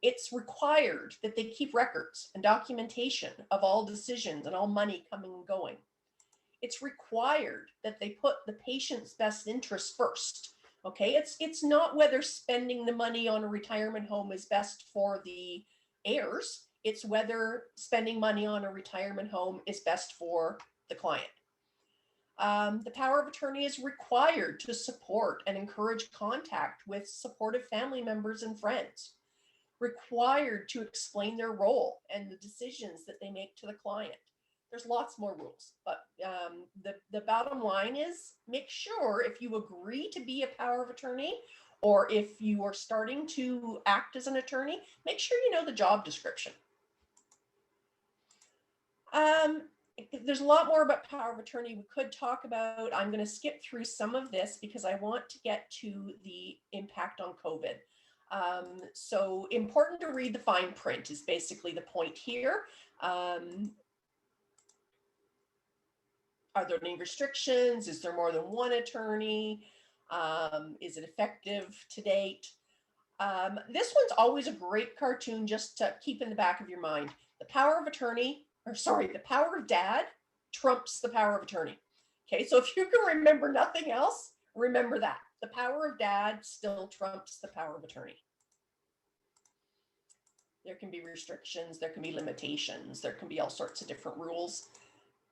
It's required that they keep records and documentation of all decisions and all money coming and going. It's required that they put the patient's best interests first. Okay, it's not whether spending the money on a retirement home is best for the heirs. It's whether spending money on a retirement home is best for the client. The power of attorney is required to support and encourage contact with supportive family members and friends. Required to explain their role and the decisions that they make to the client. There's lots more rules, but the bottom line is make sure if you agree to be a power of attorney or if you are starting to act as an attorney, make sure you know the job description. There's a lot more about power of attorney we could talk about. I'm going to skip through some of this because I want to get to the impact on COVID. So important to read the fine print is basically the point here. Are there any restrictions? Is there more than one attorney? Is it effective to date? This one's always a great cartoon just to keep in the back of your mind. The power of attorney, or sorry, the power of dad trumps the power of attorney. Okay, so if you can remember nothing else, remember that. The power of dad still trumps the power of attorney. There can be restrictions, there can be limitations, there can be all sorts of different rules,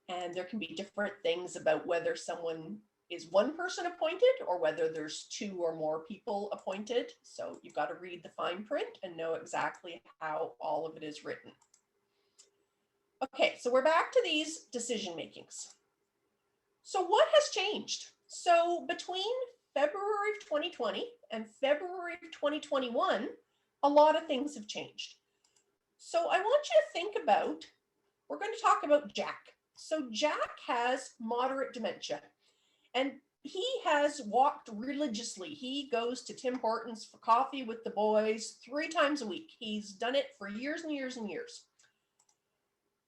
and there can be different things about whether someone is one person appointed or whether there's two or more people appointed. So you've got to read the fine print and know exactly how all of it is written. Okay, so we're back to these decision makings. So what has changed? So between February of 2020 and February of 2021, a lot of things have changed. So I want you to think about, we're going to talk about Jack. So Jack has moderate dementia and he has walked religiously. He goes to Tim Hortons for coffee with the boys 3 times a week. He's done it for years and years and years.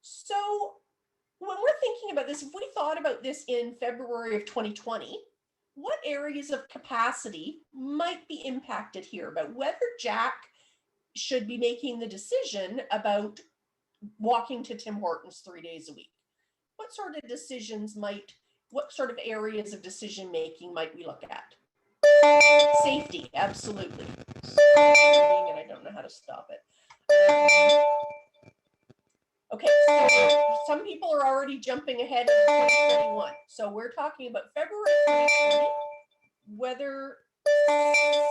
So when we're thinking about this, if we thought about this in February of 2020, what areas of capacity might be impacted here about whether Jack should be making the decision about walking to Tim Hortons 3 days a week? What sort of decisions what sort of areas of decision making might we look at? Safety, absolutely. And I don't know how to stop it. Okay, so some people are already jumping ahead in 2021. So we're talking about February 2020, whether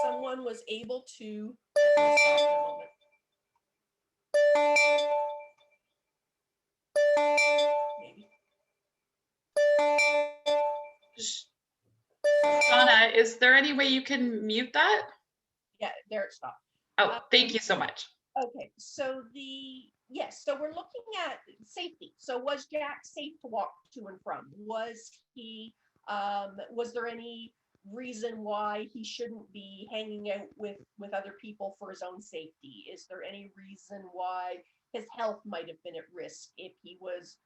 someone was able to, let me stop in a moment. Maybe. Donna, is there any way you can mute that? Yeah, there it stopped. Oh, thank you so much. Okay, so yes, so we're looking at safety. So was Jack safe to walk to and from? Was he, was there any reason why he shouldn't be hanging out with other people for his own safety? Is there any reason why his health might have been at risk if he was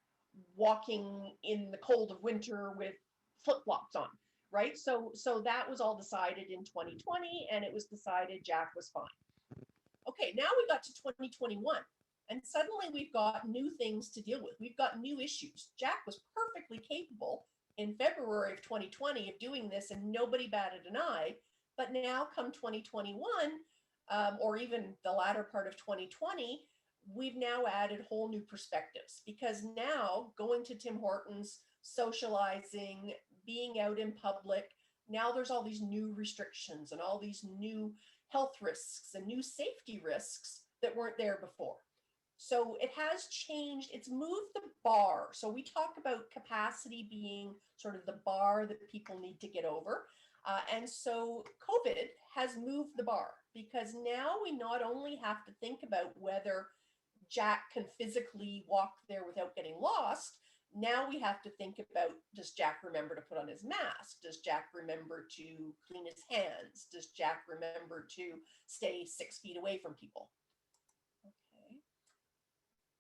walking in the cold of winter with flip-flops on, right? So that was all decided in 2020 and it was decided Jack was fine. Okay, now we got to 2021, and suddenly we've got new things to deal with. We've got new issues. Jack was perfectly capable in February of 2020 of doing this, and nobody batted an eye. But now come 2021, or even the latter part of 2020, we've now added whole new perspectives, because now going to Tim Hortons, socializing, being out in public, now there's all these new restrictions and all these new health risks and new safety risks that weren't there before. So it has changed, it's moved the bar. So we talk about capacity being sort of the bar that people need to get over. And so COVID has moved the bar, because now we not only have to think about whether Jack can physically walk there without getting lost. Now we have to think about, does Jack remember to put on his mask? Does Jack remember to clean his hands? Does Jack remember to stay 6 feet away from people? Okay.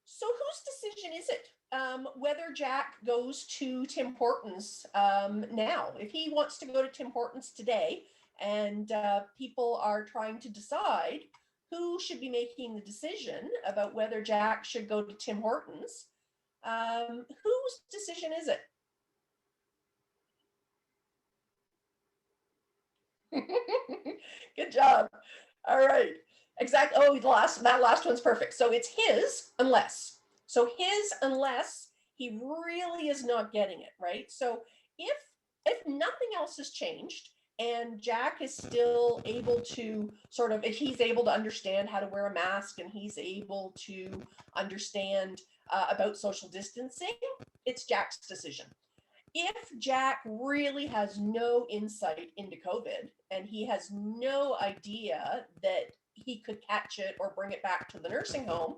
So whose decision is it whether Jack goes to Tim Hortons now? If he wants to go to Tim Hortons today, and people are trying to decide who should be making the decision about whether Jack should go to Tim Hortons, whose decision is it? Good job. All right. Exactly. Oh, that last one's perfect. So it's his unless. So his unless he really is not getting it, right? So if nothing else has changed, and Jack is still able to if he's able to understand how to wear a mask, and he's able to understand about social distancing, it's Jack's decision. If Jack really has no insight into COVID, and he has no idea that he could catch it or bring it back to the nursing home,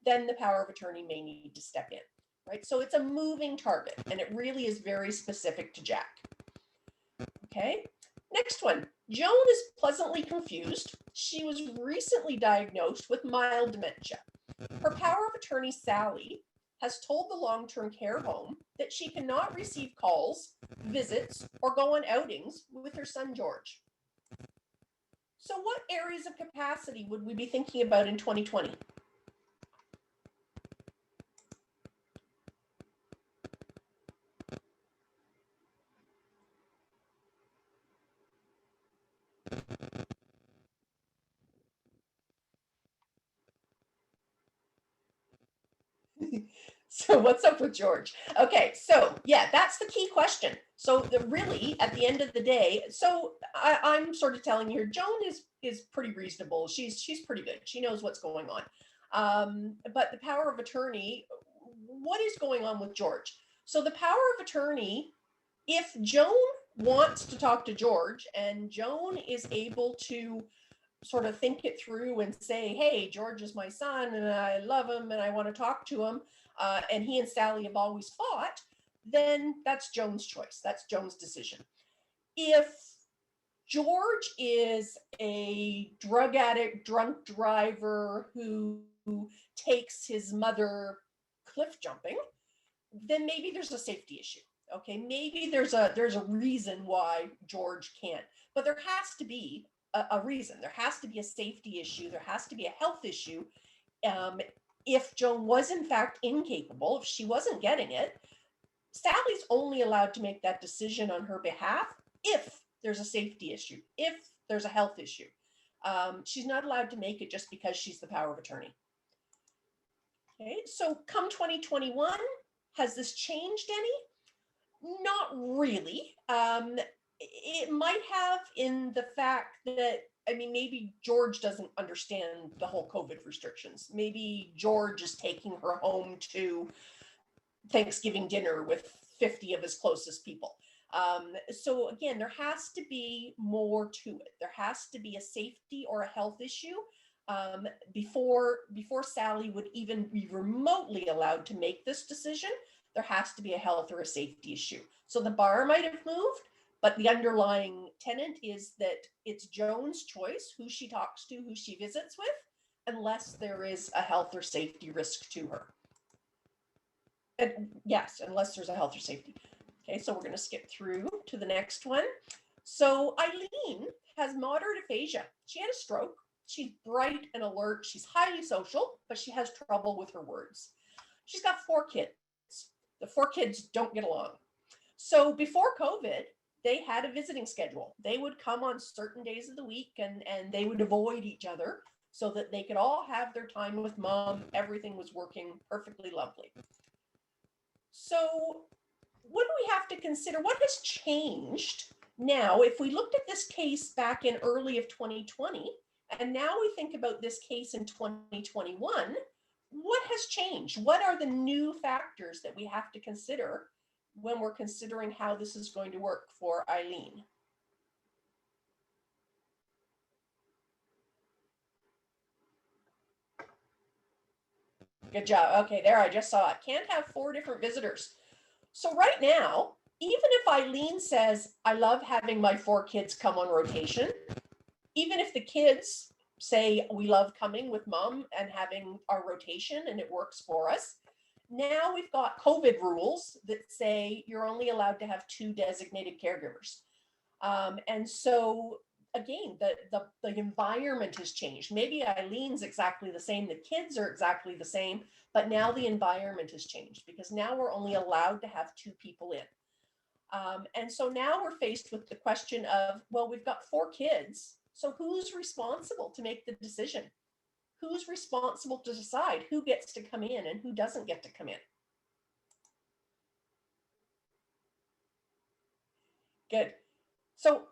then the power of attorney may need to step in, right? So it's a moving target, and it really is very specific to Jack. Okay. Next one, Joan is pleasantly confused. She was recently diagnosed with mild dementia. Her power of attorney, Sally, has told the long-term care home that she cannot receive calls, visits, or go on outings with her son, George. So what areas of capacity would we be thinking about in 2020? So what's up with George? Okay, so yeah, that's the key question. So really, at the end of the day, so I'm sort of telling you, Joan is pretty reasonable. She's pretty good. She knows what's going on. But the power of attorney, what is going on with George? So the power of attorney, if Joan wants to talk to George, and Joan is able to sort of think it through and say, hey, George is my son, and I love him, and I want to talk to him, and he and Sally have always fought, then that's Joan's choice. That's Joan's decision. If George is a drug addict, drunk driver who takes his mother cliff jumping, then maybe there's a safety issue. Okay, maybe there's a reason why George can't, but there has to be a reason. There has to be a safety issue. There has to be a health issue. If Joan was in fact incapable, if she wasn't getting it, Sally's only allowed to make that decision on her behalf if there's a safety issue, if there's a health issue. She's not allowed to make it just because she's the power of attorney. Okay, so come 2021, has this changed any? Not really. It might have, in the fact that, I mean, maybe George doesn't understand the whole COVID restrictions. Maybe George is taking her home to Thanksgiving dinner with 50 of his closest people. So again, there has to be more to it. There has to be a safety or a health issue before Sally would even be remotely allowed to make this decision. There has to be a health or a safety issue. So the bar might have moved, but the underlying tenet is that it's Joan's choice who she talks to, who she visits with, unless there is a health or safety risk to her. And yes, unless there's a health or safety. Okay, so we're going to skip through to the next one. So Eileen has moderate aphasia. She had a stroke. She's bright and alert. She's highly social, but she has trouble with her words. She's got 4 kids. The 4 kids don't get along. So before COVID, they had a visiting schedule. They would come on certain days of the week and they would avoid each other so that they could all have their time with mom. Everything was working perfectly lovely. So what do we have to consider? What has changed now? If we looked at this case back in early of 2020, and now we think about this case in 2021, what has changed? What are the new factors that we have to consider when we're considering how this is going to work for Eileen? Good job. Okay, there, I just saw it. Can't have 4 different visitors. So right now, even if Eileen says, I love having my 4 kids come on rotation, even if the kids say, we love coming with mom and having our rotation and it works for us, now we've got COVID rules that say you're only allowed to have 2 designated caregivers. And so again, the environment has changed. Maybe Eileen's exactly the same, the kids are exactly the same, but now the environment has changed because now we're only allowed to have 2 people in. And so now we're faced with the question of, well, we've got 4 kids, so who's responsible to make the decision? Who's responsible to decide who gets to come in and who doesn't get to come in? Good. So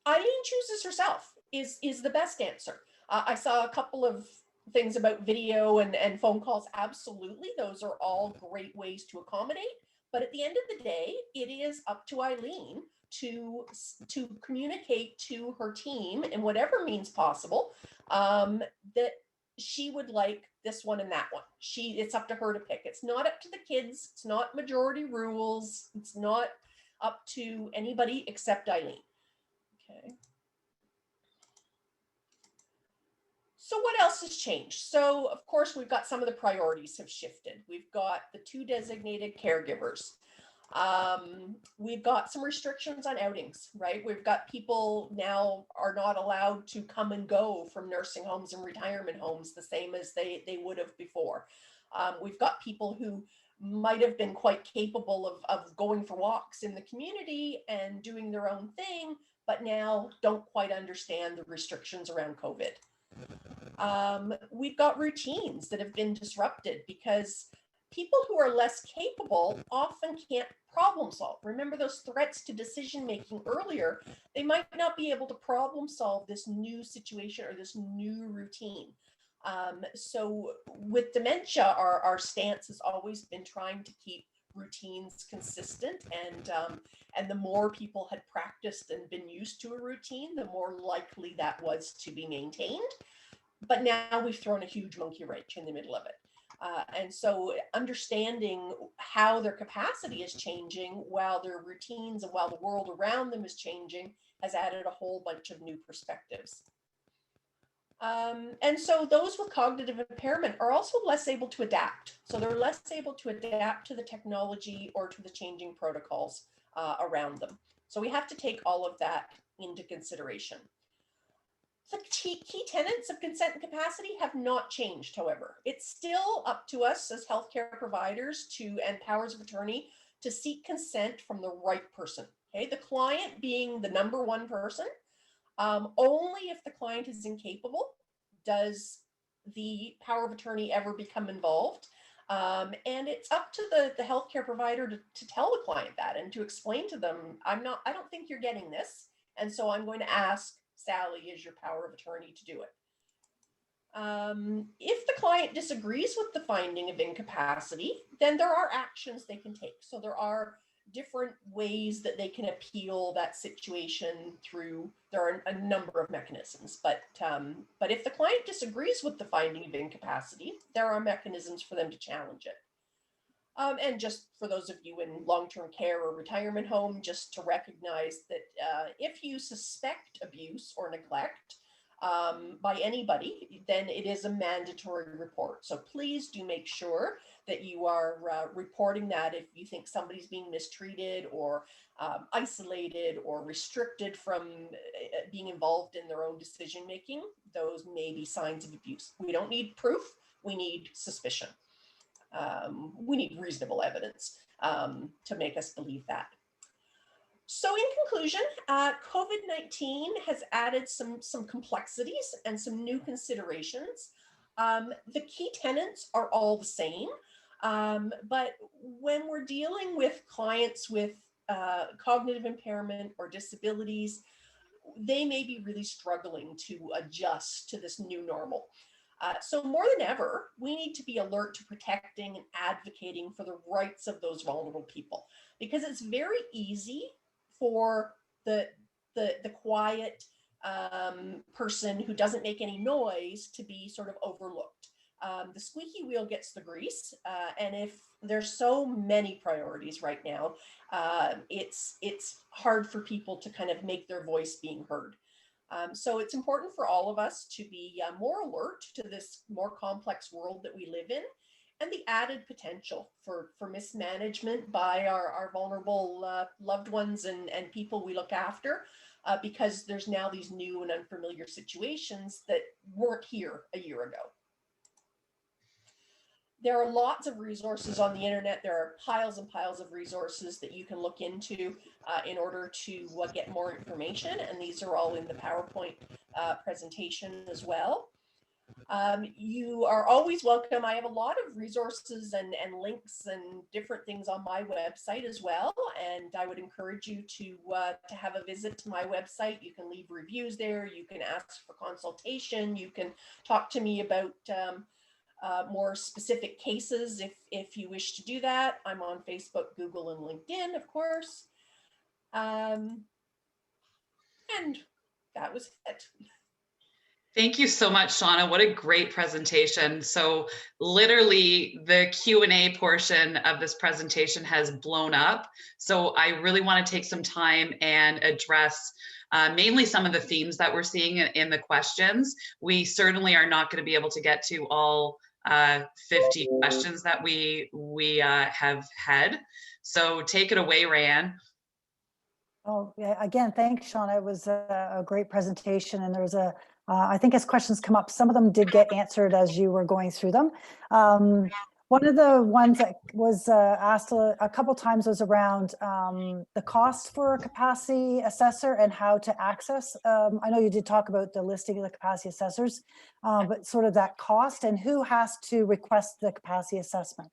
Eileen chooses herself is the best answer. I saw a couple of things about video and phone calls. Absolutely, those are all great ways to accommodate. But at the end of the day, it is up to Eileen to communicate to her team in whatever means possible that she would like this one and that one. It's up to her to pick. It's not up to the kids. It's not majority rules. It's not up to anybody except Eileen. Okay. So what else has changed? So of course, we've got some of the priorities have shifted. We've got the 2 designated caregivers. We've got some restrictions on outings, right? We've got people now are not allowed to come and go from nursing homes and retirement homes the same as they would have before. We've got people who might have been quite capable of going for walks in the community and doing their own thing, but now don't quite understand the restrictions around COVID. We've got routines that have been disrupted because people who are less capable often can't problem solve. Remember those threats to decision making earlier, they might not be able to problem solve this new situation or this new routine. So with dementia, our stance has always been trying to keep routines consistent, and the more people had practiced and been used to a routine, the more likely that was to be maintained. But now we've thrown a huge monkey wrench in the middle of it. And so understanding how their capacity is changing while their routines and while the world around them is changing has added a whole bunch of new perspectives. And so those with cognitive impairment are also less able to adapt. So they're less able to adapt to the technology or to the changing protocols around them. So we have to take all of that into consideration. The key tenets of consent and capacity have not changed, however. It's still up to us as healthcare providers and powers of attorney to seek consent from the right person. Okay, the client being the number one person. Only if the client is incapable does the power of attorney ever become involved. And it's up to the healthcare provider to tell the client that and to explain to them, I don't think you're getting this. And so I'm going to ask Sally as your power of attorney to do it. If the client disagrees with the finding of incapacity, then there are actions they can take. So there are different ways that they can appeal that situation through. There are a number of mechanisms, but if the client disagrees with the finding of incapacity, there are mechanisms for them to challenge it. And just for those of you in long-term care or retirement home, just to recognize that if you suspect abuse or neglect, by anybody, then it is a mandatory report. So please do make sure that you are reporting that if you think somebody's being mistreated or isolated or restricted from being involved in their own decision making. Those may be signs of abuse. We don't need proof, we need suspicion. We need reasonable evidence to make us believe that. So in conclusion, COVID-19 has added some complexities and some new considerations. The key tenets are all the same, but when we're dealing with clients with cognitive impairment or disabilities, they may be really struggling to adjust to this new normal. So more than ever, we need to be alert to protecting and advocating for the rights of those vulnerable people, because it's very easy for the quiet person who doesn't make any noise to be sort of overlooked. The squeaky wheel gets the grease, and if there's so many priorities right now, it's hard for people to kind of make their voice being heard. So it's important for all of us to be more alert to this more complex world that we live in, and the added potential for mismanagement by our vulnerable loved ones and people we look after, because there's now these new and unfamiliar situations that weren't here a year ago. There are lots of resources on the internet. There are piles and piles of resources that you can look into in order to get more information. And these are all in the PowerPoint presentation as well. You are always welcome. I have a lot of resources and links and different things on my website as well. And I would encourage you to have a visit to my website. You can leave reviews there. You can ask for consultation. You can talk to me about more specific cases if you wish to do that. I'm on Facebook, Google, and LinkedIn, of course. And that was it. Thank you so much, Shauna. What a great presentation. So literally the Q&A portion of this presentation has blown up. So I really want to take some time and address mainly some of the themes that we're seeing in the questions. We certainly are not going to be able to get to all 50 questions that we have had. So take it away, Rayanne. Oh, yeah. Again, thanks, Sean. It was a great presentation, and there was I think as questions come up, some of them did get answered as you were going through them. One of the ones that was asked a couple times was around the cost for a capacity assessor and how to access. I know you did talk about the listing of the capacity assessors, but sort of that cost and who has to request the capacity assessment.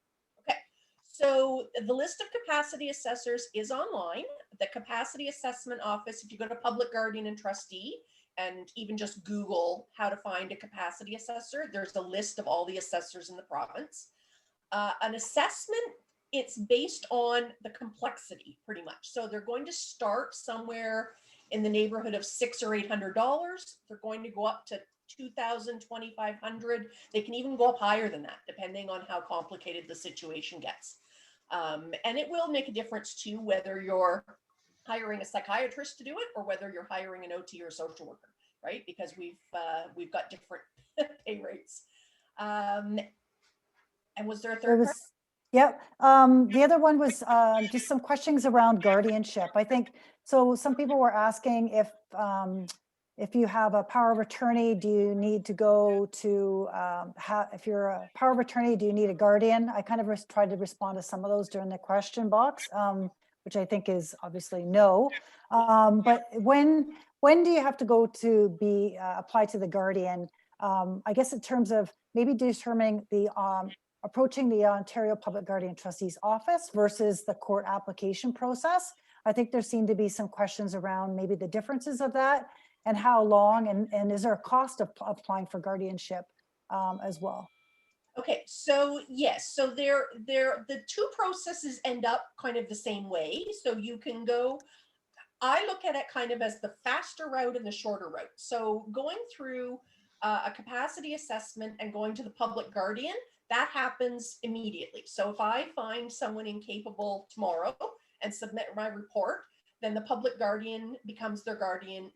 Okay, so the list of capacity assessors is online. The Capacity Assessment Office, if you go to Public Guardian and Trustee, and even just Google how to find a capacity assessor, there's a list of all the assessors in the province. An assessment, it's based on the complexity pretty much. So they're going to start somewhere in the neighborhood of $600 or $800. They're going to go up to $2,000, $2,500. They can even go up higher than that, depending on how complicated the situation gets. And it will make a difference too, whether you're hiring a psychiatrist to do it or whether you're hiring an OT or a social worker, right? Because we've got different pay rates. And was there a third part? Yep. The other one was just some questions around guardianship. I think, so some people were asking if you have a power of attorney, do you need to go to, if you're a power of attorney, do you need a guardian? I kind of tried to respond to some of those during the question box, which I think is obviously no. But when do you have to go to be apply to the guardian? I guess in terms of maybe determining the approaching the Ontario Public Guardian Trustee's office versus the court application process. I think there seem to be some questions around maybe the differences of that and how long, and is there a cost of applying for guardianship as well? Okay, so yes, so the two processes end up kind of the same way. So you can go, I look at it kind of as the faster route and the shorter route. So going through a capacity assessment and going to the public guardian, that happens immediately. So if I find someone incapable tomorrow and submit my report, then the public guardian becomes their guardian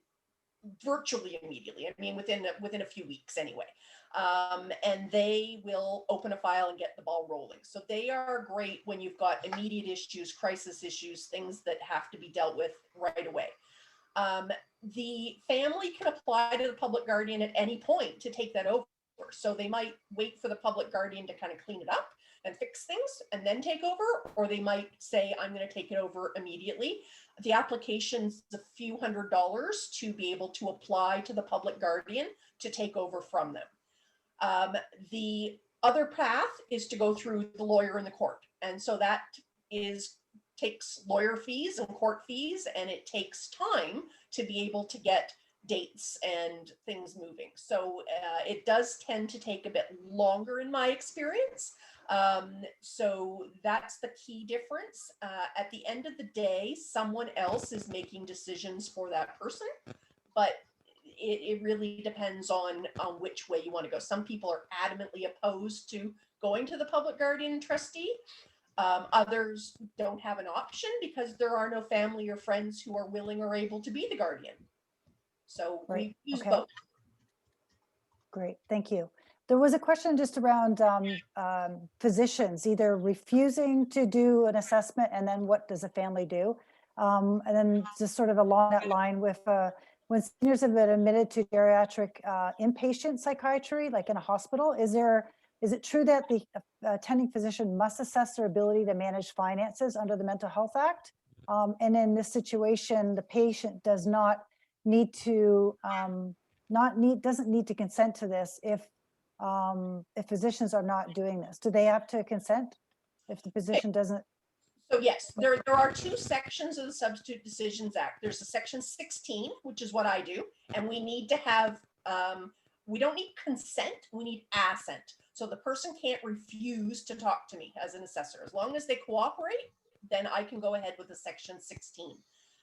virtually immediately. I mean, within a few weeks anyway. And they will open a file and get the ball rolling. So they are great when you've got immediate issues, crisis issues, things that have to be dealt with right away. The family can apply to the public guardian at any point to take that over. So they might wait for the public guardian to kind of clean it up and fix things and then take over, or they might say, I'm going to take it over immediately. The application's a few $100s to be able to apply to the public guardian to take over from them. The other path is to go through the lawyer in the court. And so that takes lawyer fees and court fees, and it takes time to be able to get dates and things moving. So it does tend to take a bit longer in my experience. So that's the key difference. At the end of the day, someone else is making decisions for that person, but it really depends on which way you want to go. Some people are adamantly opposed to going to the public guardian trustee. Others don't have an option because there are no family or friends who are willing or able to be the guardian. So Right. we use Okay. both. Great, thank you. There was a question just around physicians either refusing to do an assessment, and then what does a family do? And then just sort of along that line with when seniors have been admitted to geriatric inpatient psychiatry, like in a hospital, is it true that the attending physician must assess their ability to manage finances under the Mental Health Act? And in this situation, the patient does not need to doesn't need to consent to this if physicians are not doing this. Do they have to consent if the physician doesn't? So yes, there are two sections of the Substitute Decisions Act. There's a section 16, which is what I do, and we need to have, we don't need consent, we need assent. So the person can't refuse to talk to me as an assessor. As long as they cooperate, then I can go ahead with a section 16.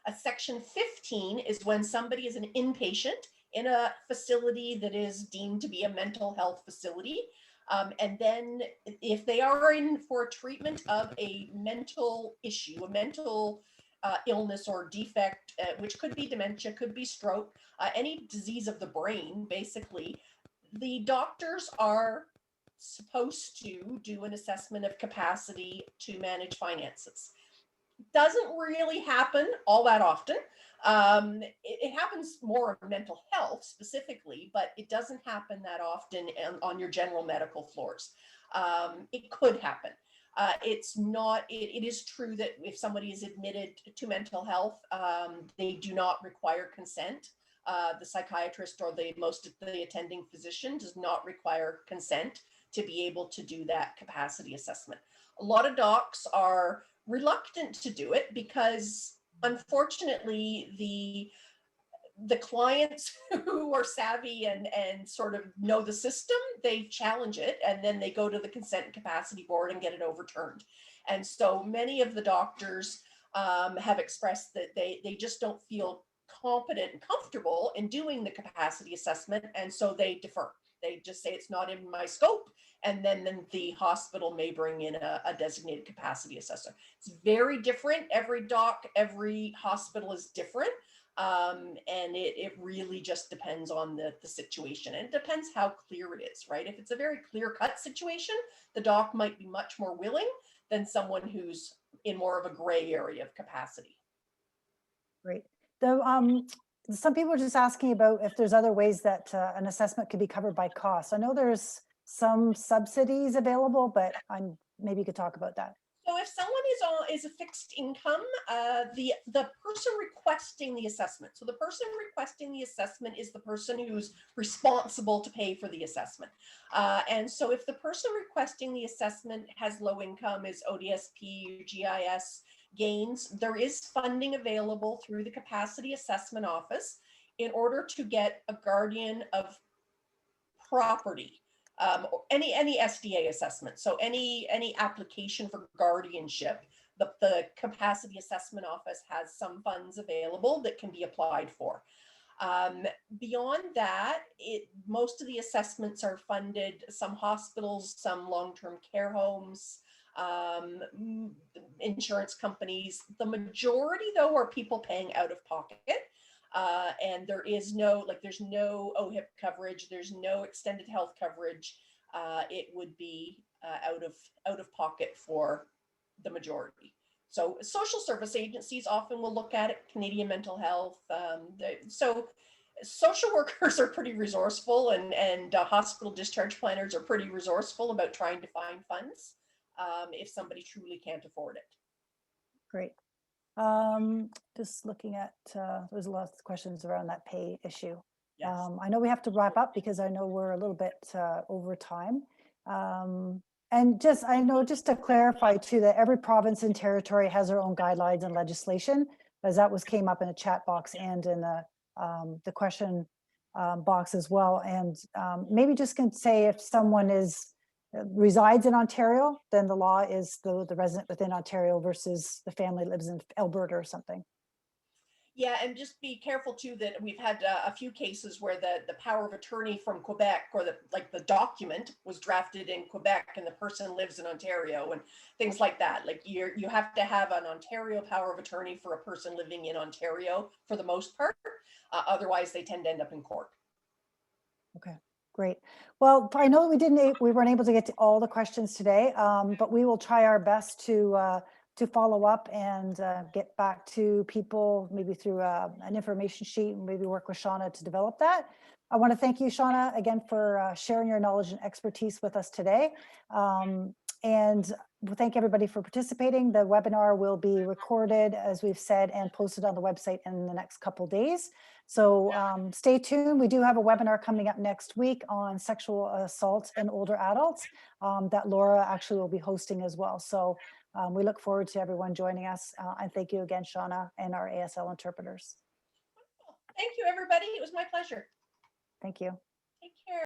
A section 15 is when somebody is an inpatient in a facility that is deemed to be a mental health facility. And then if they are in for a treatment of a mental issue, a mental illness or defect, which could be dementia, could be stroke, any disease of the brain, basically, the doctors are supposed to do an assessment of capacity to manage finances. Doesn't really happen all that often. It happens more in mental health specifically, but it doesn't happen that often on your general medical floors. It could happen. It's not, it is true that if somebody is admitted to mental health, they do not require consent. The psychiatrist or the attending physician does not require consent to be able to do that capacity assessment. A lot of docs are reluctant to do it because unfortunately the clients who are savvy and sort of know the system, they challenge it and then they go to the consent and capacity board and get it overturned. And so many of the doctors have expressed that they just don't feel competent and comfortable in doing the capacity assessment, and so they defer. They just say it's not in my scope, and then the hospital may bring in a designated capacity assessor. It's very different. Every doc, every hospital is different. And it really just depends on the situation. And it depends how clear it is, right? If it's a very clear-cut situation, the doc might be much more willing than someone who's in more of a gray area of capacity. Great. Some people are just asking about if there's other ways that an assessment could be covered by costs. I know there's some subsidies available, but maybe you could talk about that. So if someone is a fixed income, the person requesting the assessment. So the person requesting the assessment is the person who's responsible to pay for the assessment. And so if the person requesting the assessment has low income, is ODSP or GIS gains, there is funding available through the Capacity Assessment Office in order to get a guardian of property. Any SDA assessment. So any application for guardianship, the Capacity Assessment Office has some funds available that can be applied for. Beyond that, most of the assessments are funded, some hospitals, some long-term care homes, insurance companies. The majority, though, are people paying out of pocket. And there is no, like, there's no OHIP coverage, there's no extended health coverage. It would be out of pocket for the majority. So social service agencies often will look at it, Canadian Mental Health. So social workers are pretty resourceful, and hospital discharge planners are pretty resourceful about trying to find funds if somebody truly can't afford it. Great. Just looking at, there's lots of questions around that pay issue. Yes. I know we have to wrap up because I know we're a little bit over time. And I know just to clarify too, that every province and territory has their own guidelines and legislation, as that came up in the chat box and in the question box as well. And maybe just can say if someone resides in Ontario, then the law is the resident within Ontario versus the family lives in Alberta or something. Yeah, and just be careful too that we've had a few cases where the power of attorney from Quebec, or the document was drafted in Quebec and the person lives in Ontario and things like that. Like you have to have an Ontario power of attorney for a person living in Ontario for the most part. Otherwise, they tend to end up in court. Okay, great. Well, I know we weren't able to get to all the questions today, but we will try our best to follow up and get back to people maybe through an information sheet, and maybe work with Shauna to develop that. I want to thank you, Shauna, again for sharing your knowledge and expertise with us today. And we'll thank everybody for participating. The webinar will be recorded, as we've said, and posted on the website in the next couple days. So stay tuned. We do have a webinar coming up next week on sexual assault in older adults that Laura actually will be hosting as well. So we look forward to everyone joining us. And thank you again, Shauna, and our ASL interpreters. Thank you, everybody. It was my pleasure. Thank you.